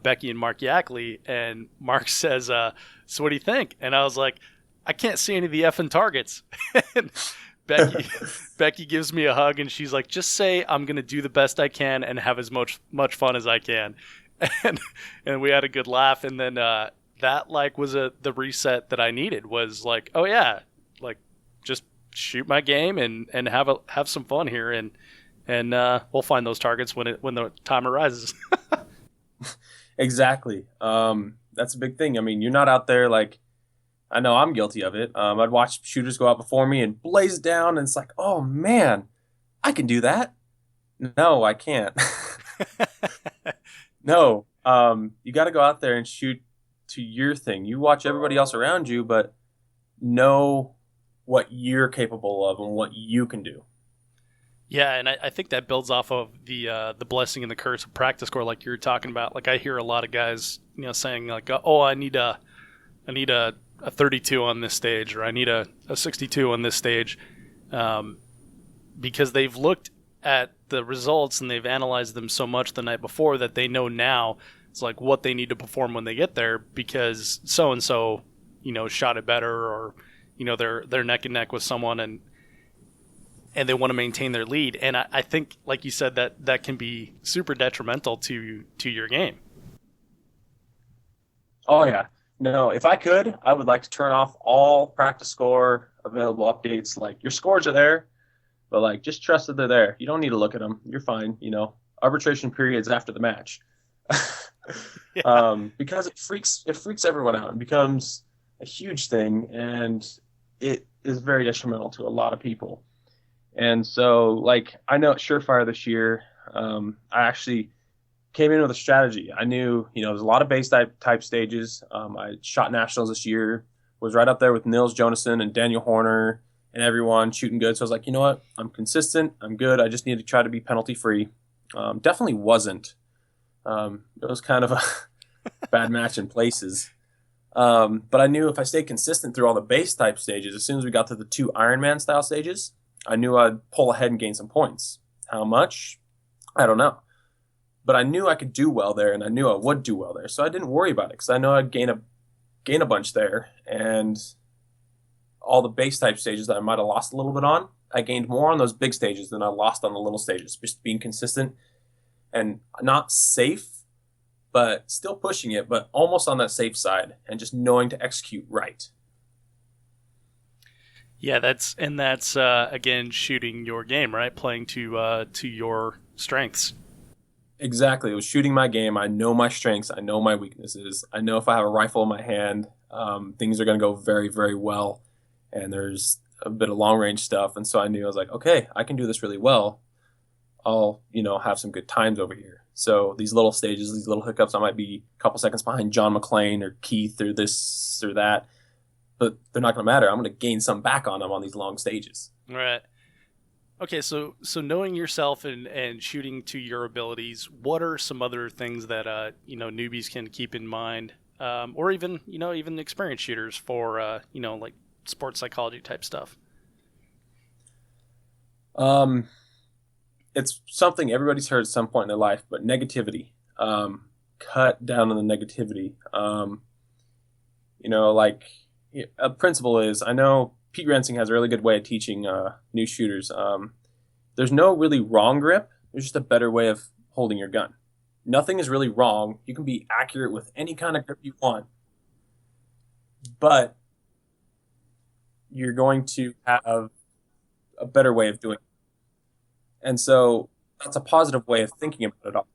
Becky and Mark Yackley, and Mark says, so what do you think? And I was like, I can't see any of the effing targets. And Becky gives me a hug, and she's like, just say I'm going to do the best I can and have as much fun as I can. And we had a good laugh. And then that was the reset that I needed, was like, oh yeah, like just shoot my game and have some fun here. And we'll find those targets when the time arises. Exactly. That's a big thing. I mean, you're not out there like, I know I'm guilty of it. I'd watch shooters go out before me and blaze down, and it's like, oh man, I can do that. No, I can't. No, you got to go out there and shoot to your thing. You watch everybody else around you, but know what you're capable of and what you can do. Yeah, and I think that builds off of the blessing and the curse of practice score, like you were talking about. Like I hear a lot of guys, saying like, "Oh, I need a 32 on this stage, or I need a 62 on this stage," because they've looked at the results and they've analyzed them so much the night before that they know now it's like what they need to perform when they get there, because so and so, shot it better, or they're neck and neck with someone, and they want to maintain their lead. And I think, like you said, that can be super detrimental to your game. Oh yeah. No, if I could, I would like to turn off all practice score available updates. Like, your scores are there, but like, just trust that they're there. You don't need to look at them. You're fine. Arbitration periods after the match. Yeah. Because it freaks everyone out. It becomes a huge thing, and it is very detrimental to a lot of people. And so, like, I know at Surefire this year, I actually came in with a strategy. I knew, there's a lot of base type stages. I shot nationals this year, was right up there with Nils Jonassen and Daniel Horner and everyone shooting good. So I was like, you know what? I'm consistent. I'm good. I just need to try to be penalty free. Definitely wasn't. It was kind of a bad match in places. But I knew if I stayed consistent through all the base type stages, as soon as we got to the 2 Ironman style stages, I knew I'd pull ahead and gain some points. How much? I don't know. But I knew I could do well there, and I knew I would do well there. So I didn't worry about it, because I know I'd gain a bunch there. And all the base type stages that I might have lost a little bit on, I gained more on those big stages than I lost on the little stages. Just being consistent and not safe, but still pushing it, but almost on that safe side, and just knowing to execute right. Yeah, that's again, shooting your game, right? Playing to your strengths. Exactly. It was shooting my game. I know my strengths. I know my weaknesses. I know if I have a rifle in my hand, things are going to go very, very well. And there's a bit of long range stuff. And so I knew, I was like, okay, I can do this really well. I'll, have some good times over here. So these little stages, these little hiccups, I might be a couple seconds behind John McClain or Keith or this or that, but they're not going to matter. I'm going to gain some back on them on these long stages. Right. Okay, so knowing yourself and shooting to your abilities, what are some other things that newbies can keep in mind, or even experienced shooters for like sports psychology type stuff? It's something everybody's heard at some point in their life, but negativity. Cut down on the negativity. Like, a principle is, I know Pete Rensing has a really good way of teaching new shooters. There's no really wrong grip. There's just a better way of holding your gun. Nothing is really wrong. You can be accurate with any kind of grip you want, but you're going to have a better way of doing it. And so that's a positive way of thinking about it all.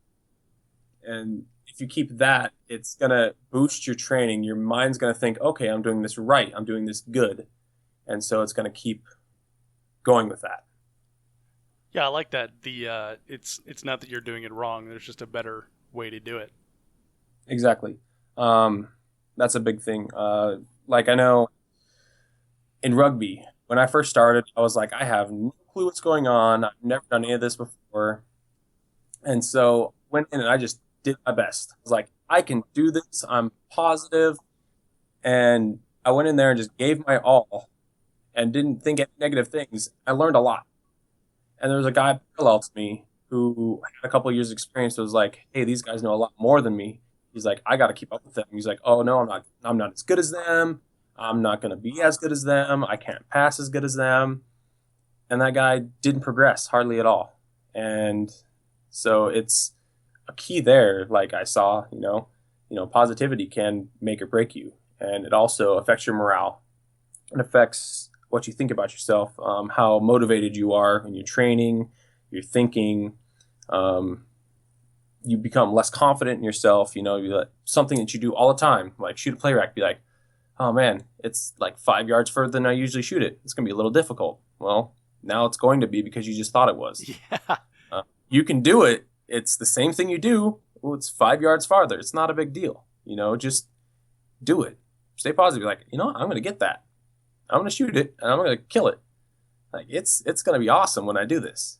And if you keep that, it's going to boost your training. Your mind's going to think, okay, I'm doing this right. I'm doing this good. And so it's going to keep going with that. Yeah, I like that. It's not that you're doing it wrong. There's just a better way to do it. Exactly. That's a big thing. Like, I know in rugby, when I first started, I was like, I have no clue what's going on. I've never done any of this before. And so went in and I just did my best. I was like, I can do this. I'm positive. And I went in there and just gave my all and didn't think any negative things. I learned a lot. And there was a guy parallel to me who had a couple of years experience that was like, hey, these guys know a lot more than me. He's like, I got to keep up with them. He's like, oh, no, I'm not as good as them. I'm not going to be as good as them. I can't pass as good as them. And that guy didn't progress hardly at all. And so it's a key there. Like I saw, positivity can make or break you. And it also affects your morale. It affects what you think about yourself, how motivated you are when you're training, you're thinking, you become less confident in yourself. Something that you do all the time, like shoot a play rack, be like, oh man, it's like 5 yards further than I usually shoot it. It's going to be a little difficult. Well, now it's going to be because you just thought it was. Yeah. you can do it. It's the same thing you do. Well, it's 5 yards farther. It's not a big deal. Just do it. Stay positive. Like, I'm going to get that. I'm going to shoot it and I'm going to kill it. Like, it's going to be awesome when I do this.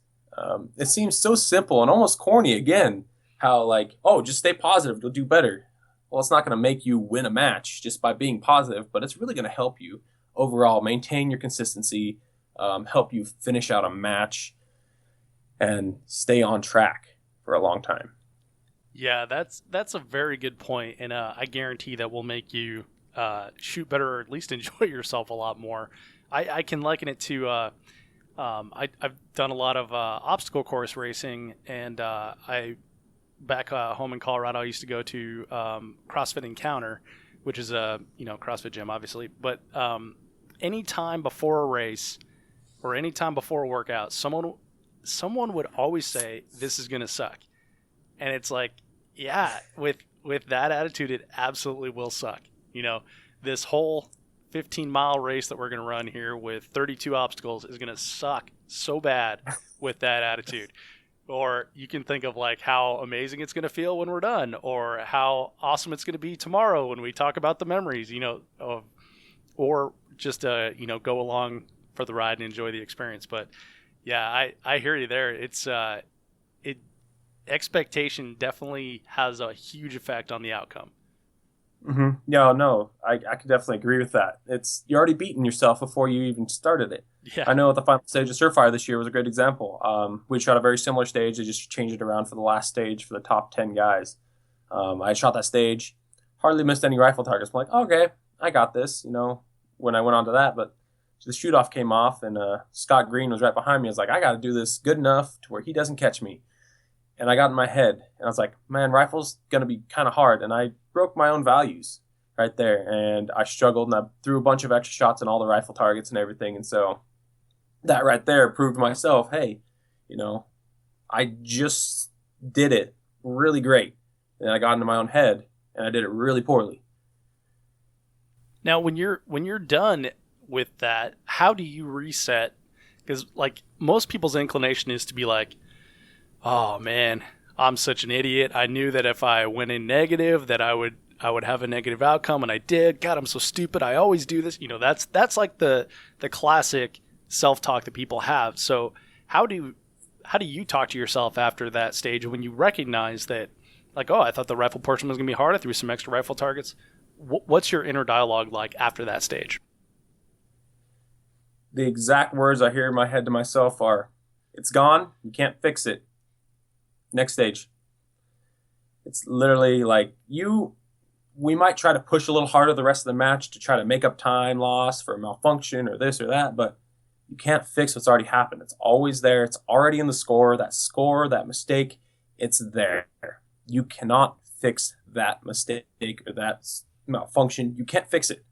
It seems so simple and almost corny again, how like, oh, just stay positive. You'll do better. Well, it's not going to make you win a match just by being positive, but it's really going to help you overall maintain your consistency, help you finish out a match and stay on track for a long time. Yeah, that's a very good point, and I guarantee that will make you shoot better, or at least enjoy yourself a lot more. I can liken it to I've done a lot of obstacle course racing, and I back home in Colorado I used to go to CrossFit Encounter, which is a CrossFit gym, obviously. But any time before a race or any time before a workout, someone would always say, "This is gonna suck," and it's like, yeah, with that attitude, it absolutely will suck. This whole 15-mile race that we're going to run here with 32 obstacles is going to suck so bad with that attitude. Or you can think of like how amazing it's going to feel when we're done, or how awesome it's going to be tomorrow when we talk about the memories, or just go along for the ride and enjoy the experience. But yeah, I hear you there. It's expectation definitely has a huge effect on the outcome. Mm-hmm. Yeah, no, I can definitely agree with that. You're already beating yourself before you even started it. Yeah. I know the final stage of Surfire this year was a great example. We shot a very similar stage. They just changed it around for the last stage for the top 10 guys. I shot that stage, hardly missed any rifle targets. I'm like, okay, I got this, when I went on to that. But the shoot-off came off, and Scott Green was right behind me. I was like, I got to do this good enough to where he doesn't catch me. And I got in my head, and I was like, man, rifle's going to be kind of hard. And I broke my own values right there. And I struggled, and I threw a bunch of extra shots on all the rifle targets and everything. And so that right there proved to myself, hey, I just did it really great. And I got into my own head, and I did it really poorly. Now, when you're done with that, how do you reset? Because like most people's inclination is to be like, oh man, I'm such an idiot. I knew that if I went in negative that I would have a negative outcome, and I did. God, I'm so stupid. I always do this. That's like the classic self-talk that people have. So how do you talk to yourself after that stage when you recognize that, like, oh, I thought the rifle portion was going to be hard. I threw some extra rifle targets. What's your inner dialogue like after that stage? The exact words I hear in my head to myself are, it's gone. You can't fix it. Next stage. It's literally like we might try to push a little harder the rest of the match to try to make up time lost for a malfunction or this or that, but you can't fix what's already happened. It's always there. It's already in the score, that mistake, it's there. You cannot fix that mistake or that malfunction. You can't fix it.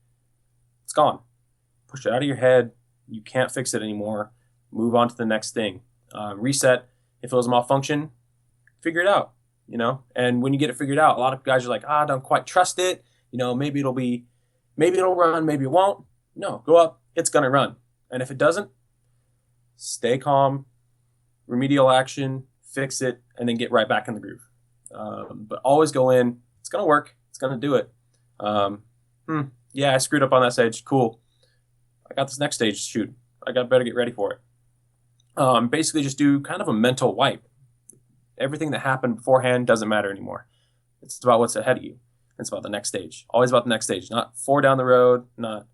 It's gone. Push it out of your head. You can't fix it anymore. Move on to the next thing. Reset. If it was a malfunction, figure it out, and when you get it figured out, a lot of guys are like, I don't quite trust it. Maybe it'll run, maybe it won't. No, go up. It's going to run. And if it doesn't, stay calm, remedial action, fix it, and then get right back in the groove. But always go in. It's going to work. It's going to do it. Yeah, I screwed up on that stage. Cool. I got this next stage to shoot. I better get ready for it. Basically just do kind of a mental wipe. Everything that happened beforehand doesn't matter anymore. It's about what's ahead of you. It's about the next stage. Always about the next stage. Not 4 down the road, not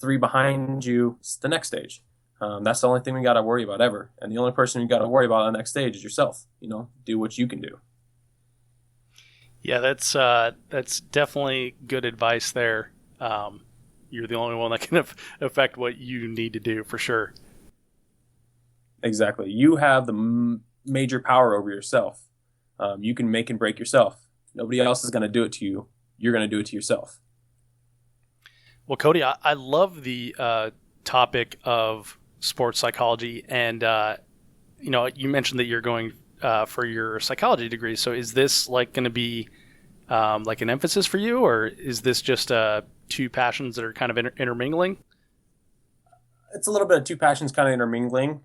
3 behind you. It's the next stage. That's the only thing we got to worry about ever. And the only person you got to worry about on the next stage is yourself. Do what you can do. Yeah, that's definitely good advice there. You're the only one that can affect what you need to do, for sure. Exactly. You have the major power over yourself. You can make and break yourself. Nobody else is going to do it to you. You're going to do it to yourself. Well, Cody, I love the topic of sports psychology, and you mentioned that you're going for your psychology degree. So is this like going to be like an emphasis for you, or is this just two passions that are kind of intermingling? It's a little bit of two passions kind of intermingling.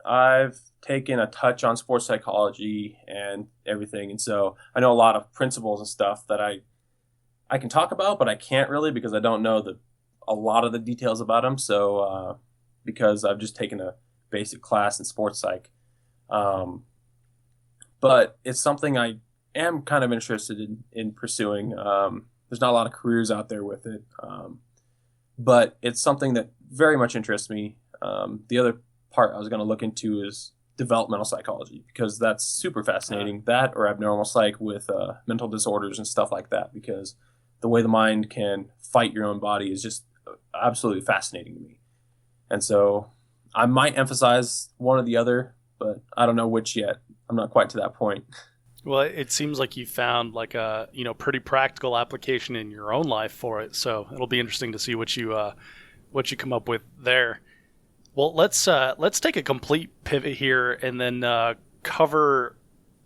I've taken a touch on sports psychology and everything, and so I know a lot of principles and stuff that I can talk about, but I can't really because I don't know a lot of the details about them. So because I've just taken a basic class in sports psych, but it's something I am kind of interested in pursuing. There's not a lot of careers out there with it, but it's something that very much interests me. The other part I was going to look into is developmental psychology because that's super fascinating. That or abnormal psych with mental disorders and stuff like that, because the way the mind can fight your own body is just absolutely fascinating to me. And so I might emphasize one or the other, but I don't know which yet. I'm not quite to that point. Well, it seems like you found like a pretty practical application in your own life for it. So it'll be interesting to see what you come up with there. Well, let's take a complete pivot here and then cover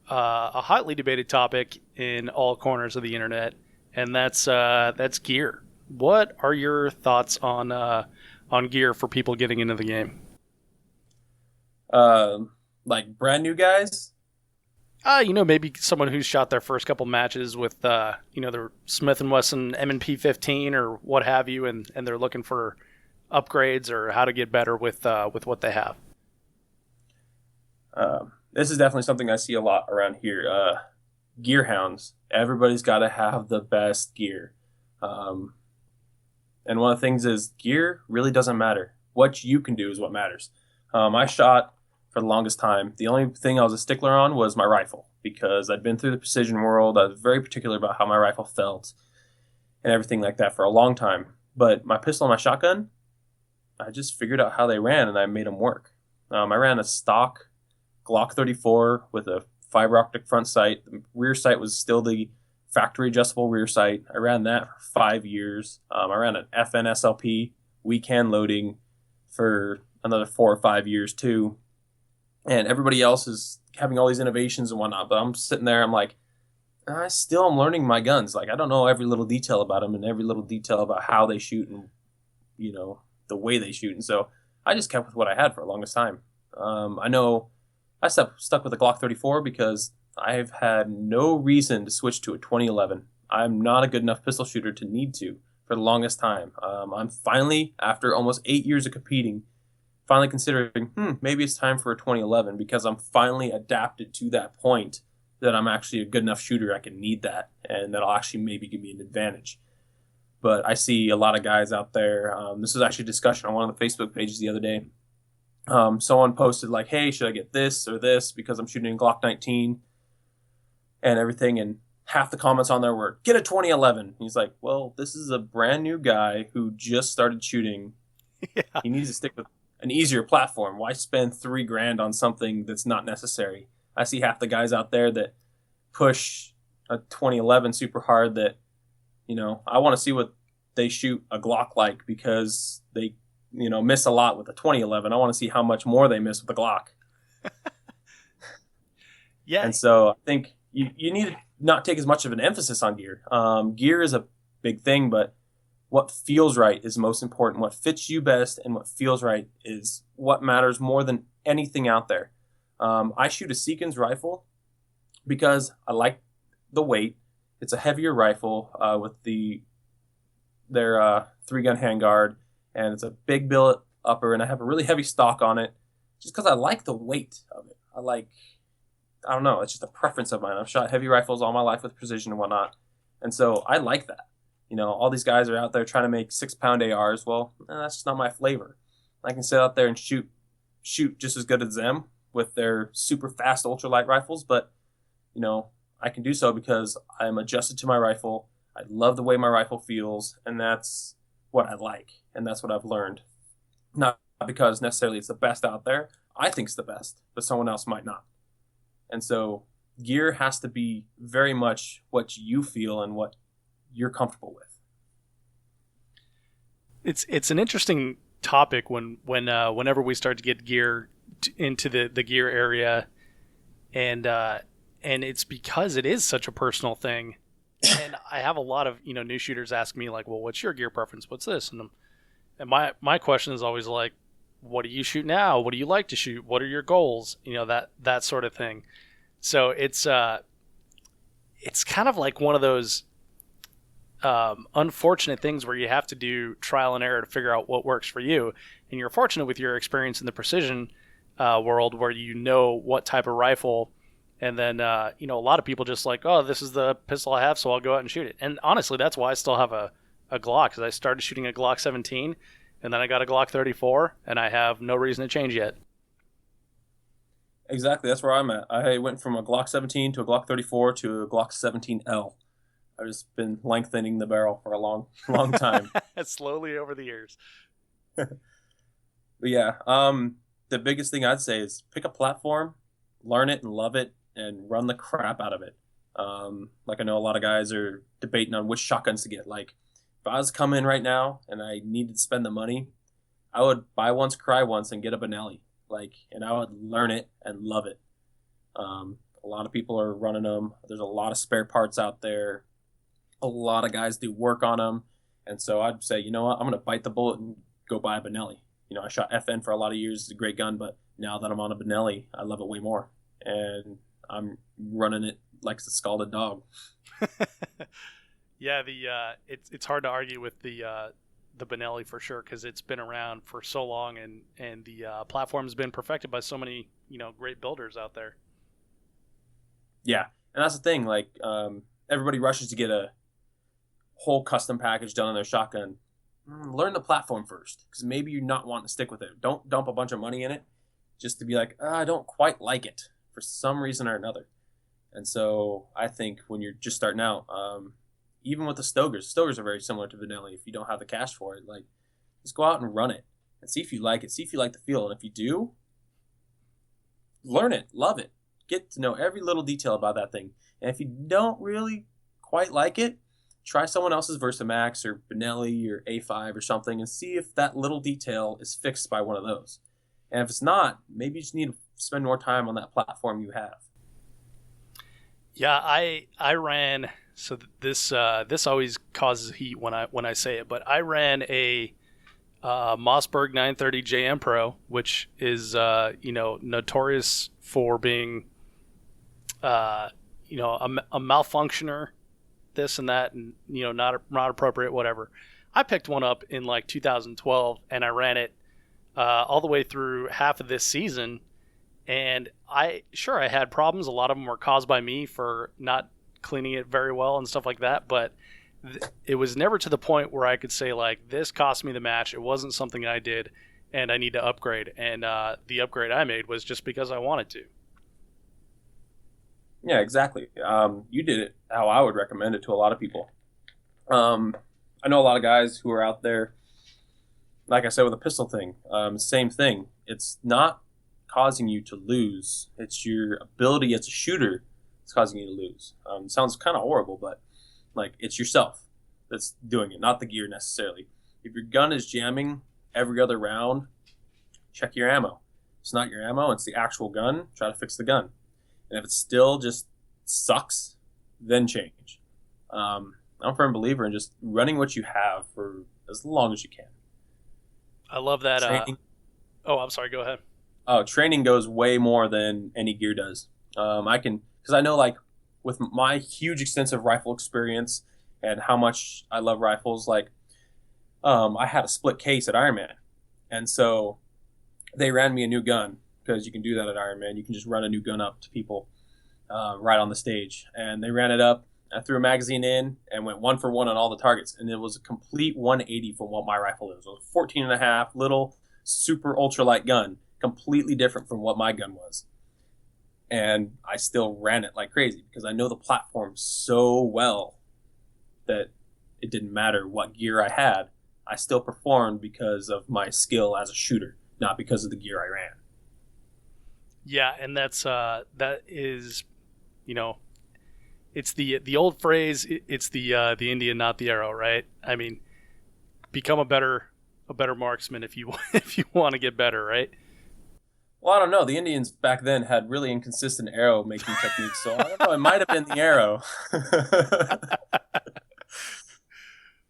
a hotly debated topic in all corners of the internet, and that's gear. What are your thoughts on gear for people getting into the game? Like brand new guys? Maybe someone who's shot their first couple matches with their Smith & Wesson M&P 15 or what have you, and they're looking for upgrades or how to get better with what they have. This is definitely something I see a lot around here. Gear hounds. Everybody's got to have the best gear. And one of the things is gear really doesn't matter. What you can do is what matters. I shot for the longest time. The only thing I was a stickler on was my rifle because I'd been through the precision world. I was very particular about how my rifle felt and everything like that for a long time. But my pistol and my shotgun, I just figured out how they ran and I made them work. I ran a stock Glock 34 with a fiber optic front sight. The rear sight was still the factory adjustable rear sight. I ran that for 5 years. I ran an FN SLP weekend loading for another 4 or 5 years too. And everybody else is having all these innovations and whatnot, but I'm sitting there, I'm like, I still am learning my guns. Like, I don't know every little detail about them and every little detail about how they shoot and, the way they shoot. And so I just kept with what I had for the longest time. I know I stuck with a Glock 34 because I've had no reason to switch to a 2011. I'm not a good enough pistol shooter to need to for the longest time. I'm finally, after almost 8 years of competing, finally considering, maybe it's time for a 2011 because I'm finally adapted to that point that I'm actually a good enough shooter. I can need that, and that'll actually maybe give me an advantage. But I see a lot of guys out there. This was actually a discussion on one of the Facebook pages the other day. Someone posted like, hey, should I get this or this because I'm shooting Glock 19 and everything, and half the comments on there were, get a 2011. And he's like, well, this is a brand new guy who just started shooting. Yeah. He needs to stick with an easier platform. Why spend $3,000 on something that's not necessary? I see half the guys out there that push a 2011 super hard that, I want to see what they shoot a Glock like because they, miss a lot with a 2011. I want to see how much more they miss with the Glock. Yeah. And so I think you need to not take as much of an emphasis on gear. Gear is a big thing, but what feels right is most important. What fits you best and what feels right is what matters more than anything out there. I shoot a Seekins rifle because I like the weight. It's a heavier rifle with their 3-gun handguard, and it's a big billet upper, and I have a really heavy stock on it just because I like the weight of it. I don't know, it's just a preference of mine. I've shot heavy rifles all my life with precision and whatnot, and so I like that. All these guys are out there trying to make 6-pound ARs. Well, that's just not my flavor. I can sit out there and shoot just as good as them with their super fast ultralight rifles, but I can do so because I'm adjusted to my rifle. I love the way my rifle feels, and that's what I like, and that's what I've learned. Not because necessarily it's the best out there. I think it's the best, but someone else might not. And so gear has to be very much what you feel and what you're comfortable with. It's an interesting topic whenever we start to get gear into the gear area, and it's because it is such a personal thing. And I have a lot of new shooters ask me like, well, what's your gear preference? What's this? And my question is always like, what do you shoot now? What do you like to shoot? What are your goals? That sort of thing. So it's kind of like one of those unfortunate things where you have to do trial and error to figure out what works for you. And you're fortunate with your experience in the precision world where you know what type of rifle. And then, a lot of people just like, oh, this is the pistol I have, so I'll go out and shoot it. And honestly, that's why I still have a Glock, because I started shooting a Glock 17, and then I got a Glock 34, and I have no reason to change yet. Exactly, that's where I'm at. I went from a Glock 17 to a Glock 34 to a Glock 17L. I've just been lengthening the barrel for a long, long time. Slowly over the years. But yeah, the biggest thing I'd say is pick a platform, learn it and love it, and run the crap out of it. Like I know a lot of guys are debating on which shotguns to get. Like if I was coming in right now and I needed to spend the money, I would buy once, cry once, and get a Benelli. And I would learn it and love it. A lot of people are running them. There's a lot of spare parts out there. A lot of guys do work on them. And so I'd say, you know what, I'm going to bite the bullet and go buy a Benelli. I shot FN for a lot of years. It's a great gun, but now that I'm on a Benelli, I love it way more. And I'm running it like it's a scalded dog. Yeah, it's hard to argue with the Benelli for sure, because it's been around for so long, and the platform's been perfected by so many great builders out there. Yeah, and that's the thing. Everybody rushes to get a whole custom package done on their shotgun. Learn the platform first, because maybe you're not wanting to stick with it. Don't dump a bunch of money in it just to be like, I don't quite like it for some reason or another. And so I think when you're just starting out, even with the Stogers are very similar to Benelli. If you don't have the cash for it, just go out and run it and see if you like it. See if you like the feel. And if you do, learn it, love it, get to know every little detail about that thing. And if you don't really quite like it, try someone else's Versamax or Benelli or A5 or something and see if that little detail is fixed by one of those. And if it's not, maybe you just need to spend more time on that platform you have. Yeah, I ran. So this always causes heat when I say it, but I ran a Mossberg 930 JM Pro, which is notorious for being a malfunctioner, this and that, and not appropriate, whatever. I picked one up in 2012, and I ran it all the way through half of this season, and I had problems. A lot of them were caused by me for not cleaning it very well and stuff like that, but it was never to the point where I could say this cost me the match. It wasn't something I did and I need to upgrade, and the upgrade I made was just because I wanted to. Yeah, exactly. You did it how I would recommend it to a lot of people. I know a lot of guys who are out there, like I said with the pistol thing, same thing. It's not causing you to lose. It's your ability as a shooter that's causing you to lose. It sounds kind of horrible, but it's yourself that's doing it, not the gear necessarily. If your gun is jamming every other round, check your ammo. If it's not your ammo, it's the actual gun, try to fix the gun. And if it still just sucks, then change. I'm a firm believer in just running what you have for as long as you can. I love that. Training, I'm sorry, go ahead. Training goes way more than any gear does. Because I know with my huge extensive rifle experience and how much I love rifles, I had a split case at Ironman. And so they ran me a new gun, because you can do that at Ironman. You can just run a new gun up to people right on the stage. And they ran it up. I threw a magazine in and went 1 for 1 on all the targets. And it was a complete 180 from what my rifle is. It was a 14.5 little super ultralight gun, completely different from what my gun was. And I still ran it like crazy because I know the platform so well that it didn't matter what gear I had. I still performed because of my skill as a shooter, not because of the gear I ran. Yeah, and that is, it's the old phrase. It's the Indian, not the arrow, right? I mean, become a better marksman if you want to get better, right? Well, I don't know. The Indians back then had really inconsistent arrow making techniques, so I don't know. It might have been the arrow.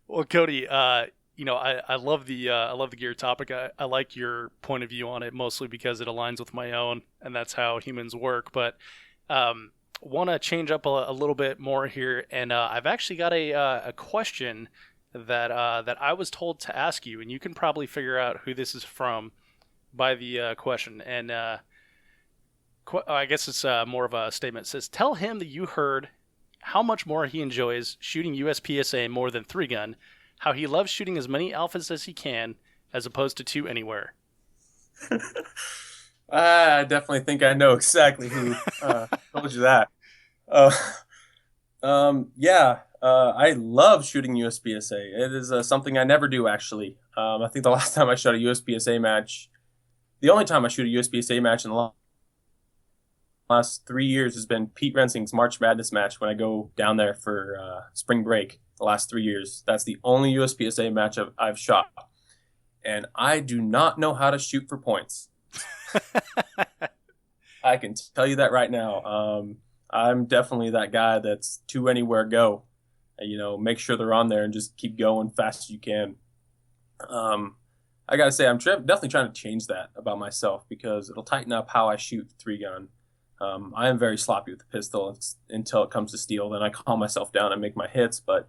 Well, Cody, I love the gear topic. I like your point of view on it mostly because it aligns with my own, and that's how humans work. But want to change up a little bit more here, and I've actually got a question that I was told to ask you, and you can probably figure out who this is from by the question. And I guess it's more of a statement. It says, "Tell him that you heard how much more he enjoys shooting USPSA more than 3-gun. How he loves shooting as many alphas as he can, as opposed to 2 anywhere." I definitely think I know exactly who told you that. Uh, I love shooting USPSA. It is something I never do, actually. I think the last time I shot a USPSA match, the only time I shoot a USPSA match in the last 3 years has been Pete Rensing's March Madness match when I go down there for spring break. The last 3 years, that's the only USPSA match I've shot, and I do not know how to shoot for points. I can tell you that right now. I'm definitely that guy that's 2 anywhere go. Make sure they're on there and just keep going fast as you can. I gotta say, I'm definitely trying to change that about myself because it'll tighten up how I shoot 3-gun. I am very sloppy with the pistol until it comes to steel. Then I calm myself down and make my hits, but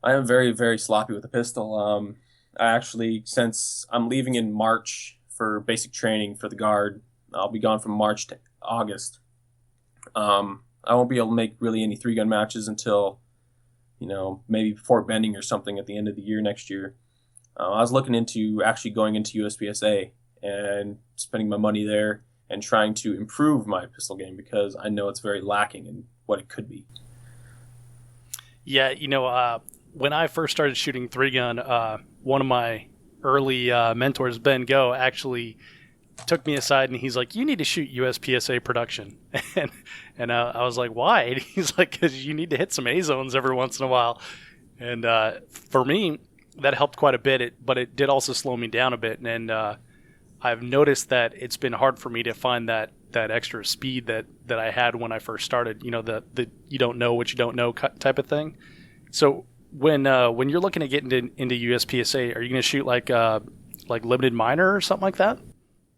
I am very, very sloppy with the pistol. I actually, since I'm leaving in March for basic training for the Guard, I'll be gone from March to August. I won't be able to make really any 3-gun matches until, maybe Fort Benning or something at the end of the year next year. I was looking into actually going into USPSA and spending my money there and trying to improve my pistol game because I know it's very lacking in what it could be. Yeah, when I first started shooting 3-gun, one of my early mentors, Ben Go, actually took me aside and he's like, "You need to shoot USPSA production." and I was like, "Why?" And he's like, "Because you need to hit some A zones every once in a while." And for me, that helped quite a bit, but it did also slow me down a bit. And I've noticed that it's been hard for me to find that extra speed that I had when I first started. The you don't know what you don't know type of thing. So when you're looking at getting into USPSA, are you going to shoot like limited minor or something like that?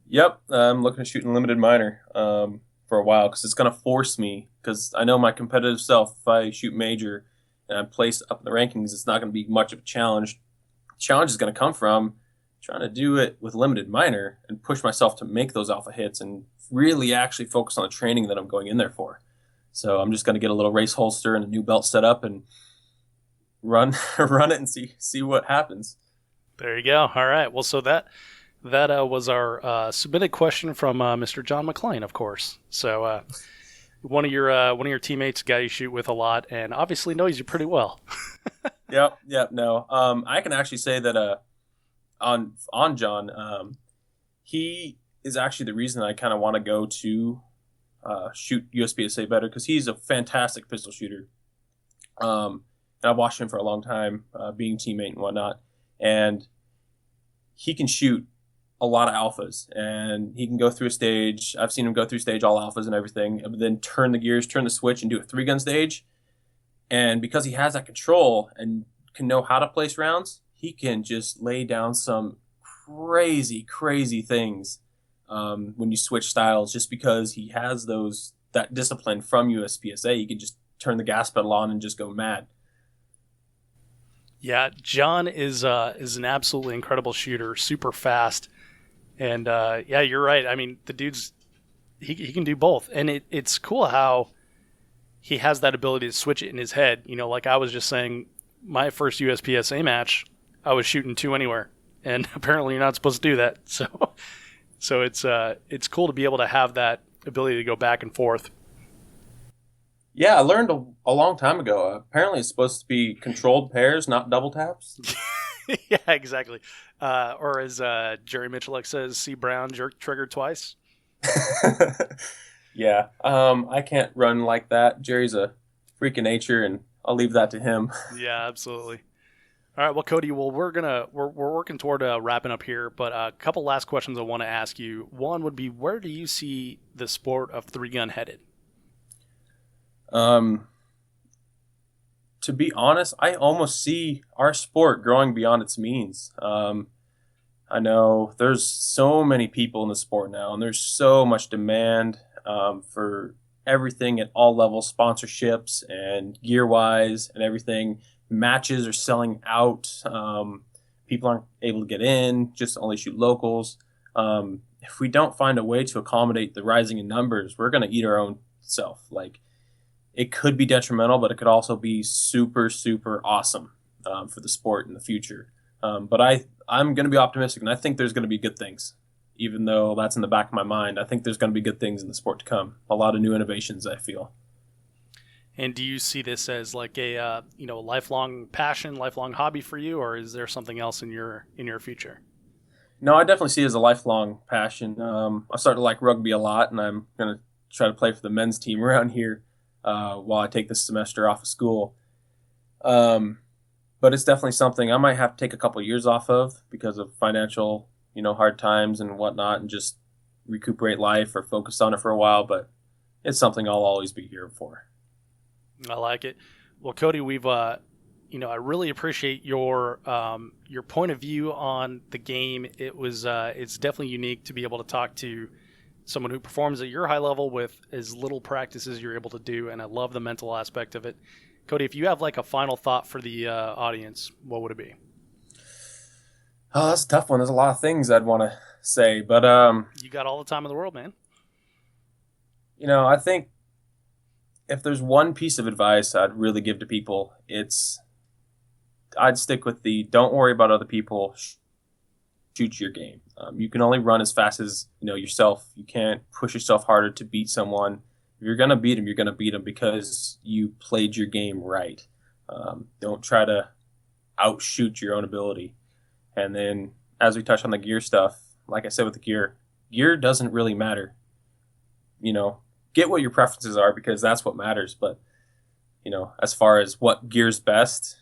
Yep, I'm looking to shoot in limited minor for a while because it's going to force me. Because I know my competitive self, if I shoot major and I'm placed up in the rankings, it's not going to be much of a challenge. The challenge is going to come from trying to do it with limited minor and push myself to make those alpha hits and really actually focus on the training that I'm going in there for. So I'm just going to get a little race holster and a new belt set up and run it and see what happens. There you go. All right. Well, so that was our submitted question from Mr. John McClain, of course. So one of your teammates, a guy you shoot with a lot, and obviously knows you pretty well. Yep. No. I can actually say that on John, he is actually the reason I kind of want to go to shoot USPSA better because he's a fantastic pistol shooter. And I've watched him for a long time, being teammate and whatnot, and he can shoot a lot of alphas, and he can go through a stage. I've seen him go through stage all alphas and everything, but then turn the switch, and do a 3-gun stage. And because he has that control and can know how to place rounds, he can just lay down some crazy things when you switch styles. Just because he has that discipline from USPSA, he can just turn the gas pedal on and just go mad. Yeah, John is an absolutely incredible shooter, super fast, and yeah, you're right. I mean, the dude's he can do both, and it's cool how he has that ability to switch it in his head. Like I was just saying, my first USPSA match, I was shooting 2 anywhere, and apparently you're not supposed to do that. So it's cool to be able to have that ability to go back and forth. Yeah, I learned a long time ago. Apparently, it's supposed to be controlled pairs, not double taps. Yeah, exactly. Or as Jerry Mitchell says, "See Brown jerk trigger twice." Yeah, I can't run like that. Jerry's a freak of nature, and I'll leave that to him. Yeah, absolutely. All right, well, Cody, we're working toward wrapping up here, but a couple last questions I want to ask you. One would be, where do you see the sport of 3-gun headed? To be honest, I almost see our sport growing beyond its means. I know there's so many people in the sport now, and there's so much demand for everything at all levels, sponsorships and gear-wise and everything. Matches are selling out. People aren't able to get in, just only shoot locals. If we don't find a way to accommodate the rising in numbers, we're going to eat our own self. Like, it could be detrimental, but it could also be super, super awesome for the sport in the future. But I'm going to be optimistic, and I think there's going to be good things. Even though that's in the back of my mind, I think there's going to be good things in the sport to come. A lot of new innovations, I feel. And do you see this as like a lifelong passion, lifelong hobby for you, or is there something else in your future? No, I definitely see it as a lifelong passion. I started to like rugby a lot, and I'm going to try to play for the men's team around here while I take this semester off of school. But it's definitely something I might have to take a couple of years off of because of financial, hard times and whatnot, and just recuperate life or focus on it for a while. But it's something I'll always be here for. I like it. Well, Cody, we've I really appreciate your point of view on the game. It's definitely unique to be able to talk to someone who performs at your high level with as little practice as you're able to do, and I love the mental aspect of it. Cody, if you have like a final thought for the audience, what would it be? Oh, that's a tough one. There's a lot of things I'd want to say, but you got all the time in the world, man. I think if there's one piece of advice I'd really give to people, I'd stick with the don't worry about other people, shoot your game. You can only run as fast as yourself. You can't push yourself harder to beat someone. If you're gonna beat them, you're gonna beat them because you played your game right. Don't try to outshoot your own ability. And then, as we touched on the gear stuff, like I said with the gear doesn't really matter. Get what your preferences are because that's what matters. But as far as what gear's best,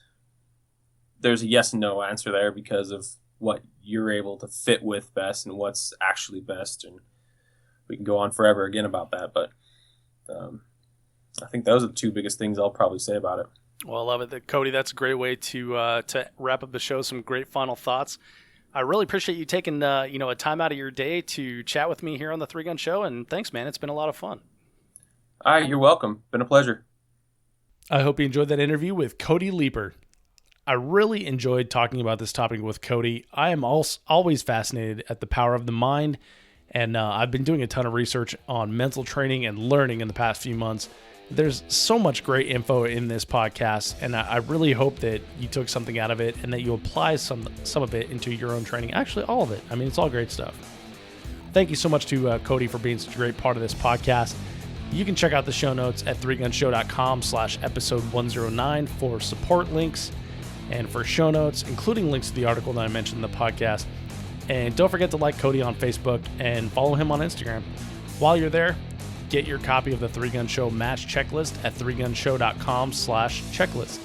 there's a yes and no answer there because of what you're able to fit with best and what's actually best. And we can go on forever again about that, but I think those are the two biggest things I'll probably say about it. Well, I love it. Cody, that's a great way to wrap up the show. Some great final thoughts. I really appreciate you taking a time out of your day to chat with me here on the Three Gun Show, and thanks, man. It's been a lot of fun. All right, you're welcome. Been a pleasure. I hope you enjoyed that interview with Cody Leeper. I really enjoyed talking about this topic with Cody. I am always fascinated at the power of the mind, and I've been doing a ton of research on mental training and learning in the past few months. There's so much great info in this podcast, and I really hope that you took something out of it and that you apply some of it into your own training. Actually, all of it. I mean, it's all great stuff. Thank you so much to Cody for being such a great part of this podcast. You can check out the show notes at threegunshow.com/episode 109 for support links and for show notes, including links to the article that I mentioned in the podcast. And don't forget to like Cody on Facebook and follow him on Instagram. While you're there, get your copy of the Three Gun Show match checklist at threegunshow.com/checklist.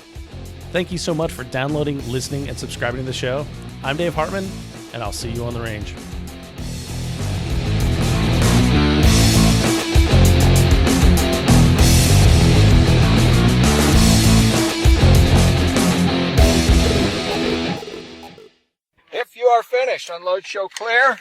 Thank you so much for downloading, listening, and subscribing to the show. I'm Dave Hartman, and I'll see you on the range. If you are finished, unload, show clear.